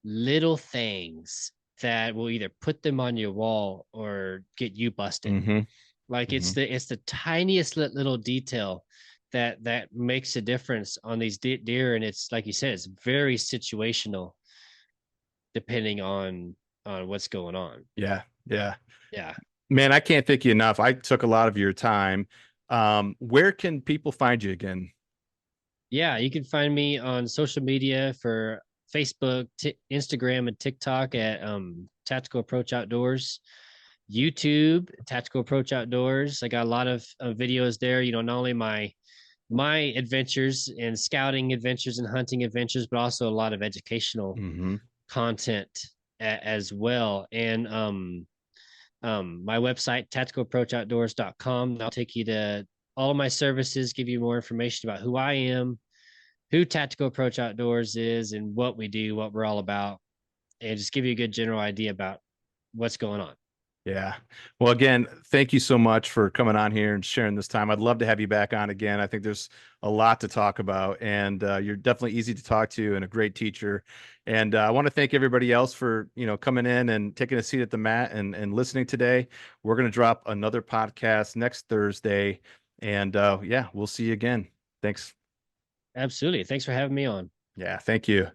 little things that will either put them on your wall or get you busted. Hmm. Like Hmm. it's the tiniest little detail that makes a difference on these deer, and it's like you said, it's very situational depending on what's going on. Yeah. Yeah. Yeah. Man, I can't thank you enough. I took a lot of your time. Where can people find you again? Yeah, you can find me on social media for Facebook, Instagram, and TikTok at Tactical Approach Outdoors. YouTube, Tactical Approach Outdoors. I got a lot of videos there. You know, not only my adventures and scouting adventures and hunting adventures, but also a lot of educational Hmm. content as well. And my website, tacticalapproachoutdoors.com. I'll take you to all of my services, give you more information about who I am, who Tactical Approach Outdoors is, and what we do, what we're all about, and just give you a good general idea about what's going on. Yeah. Well, again, thank you so much for coming on here and sharing this time. I'd love to have you back on again. I think there's a lot to talk about, and you're definitely easy to talk to and a great teacher. And I want to thank everybody else for, coming in and taking a seat at the mat and listening today. We're going to drop another podcast next Thursday, and yeah, we'll see you again. Thanks. Absolutely. Thanks for having me on. Yeah, thank you.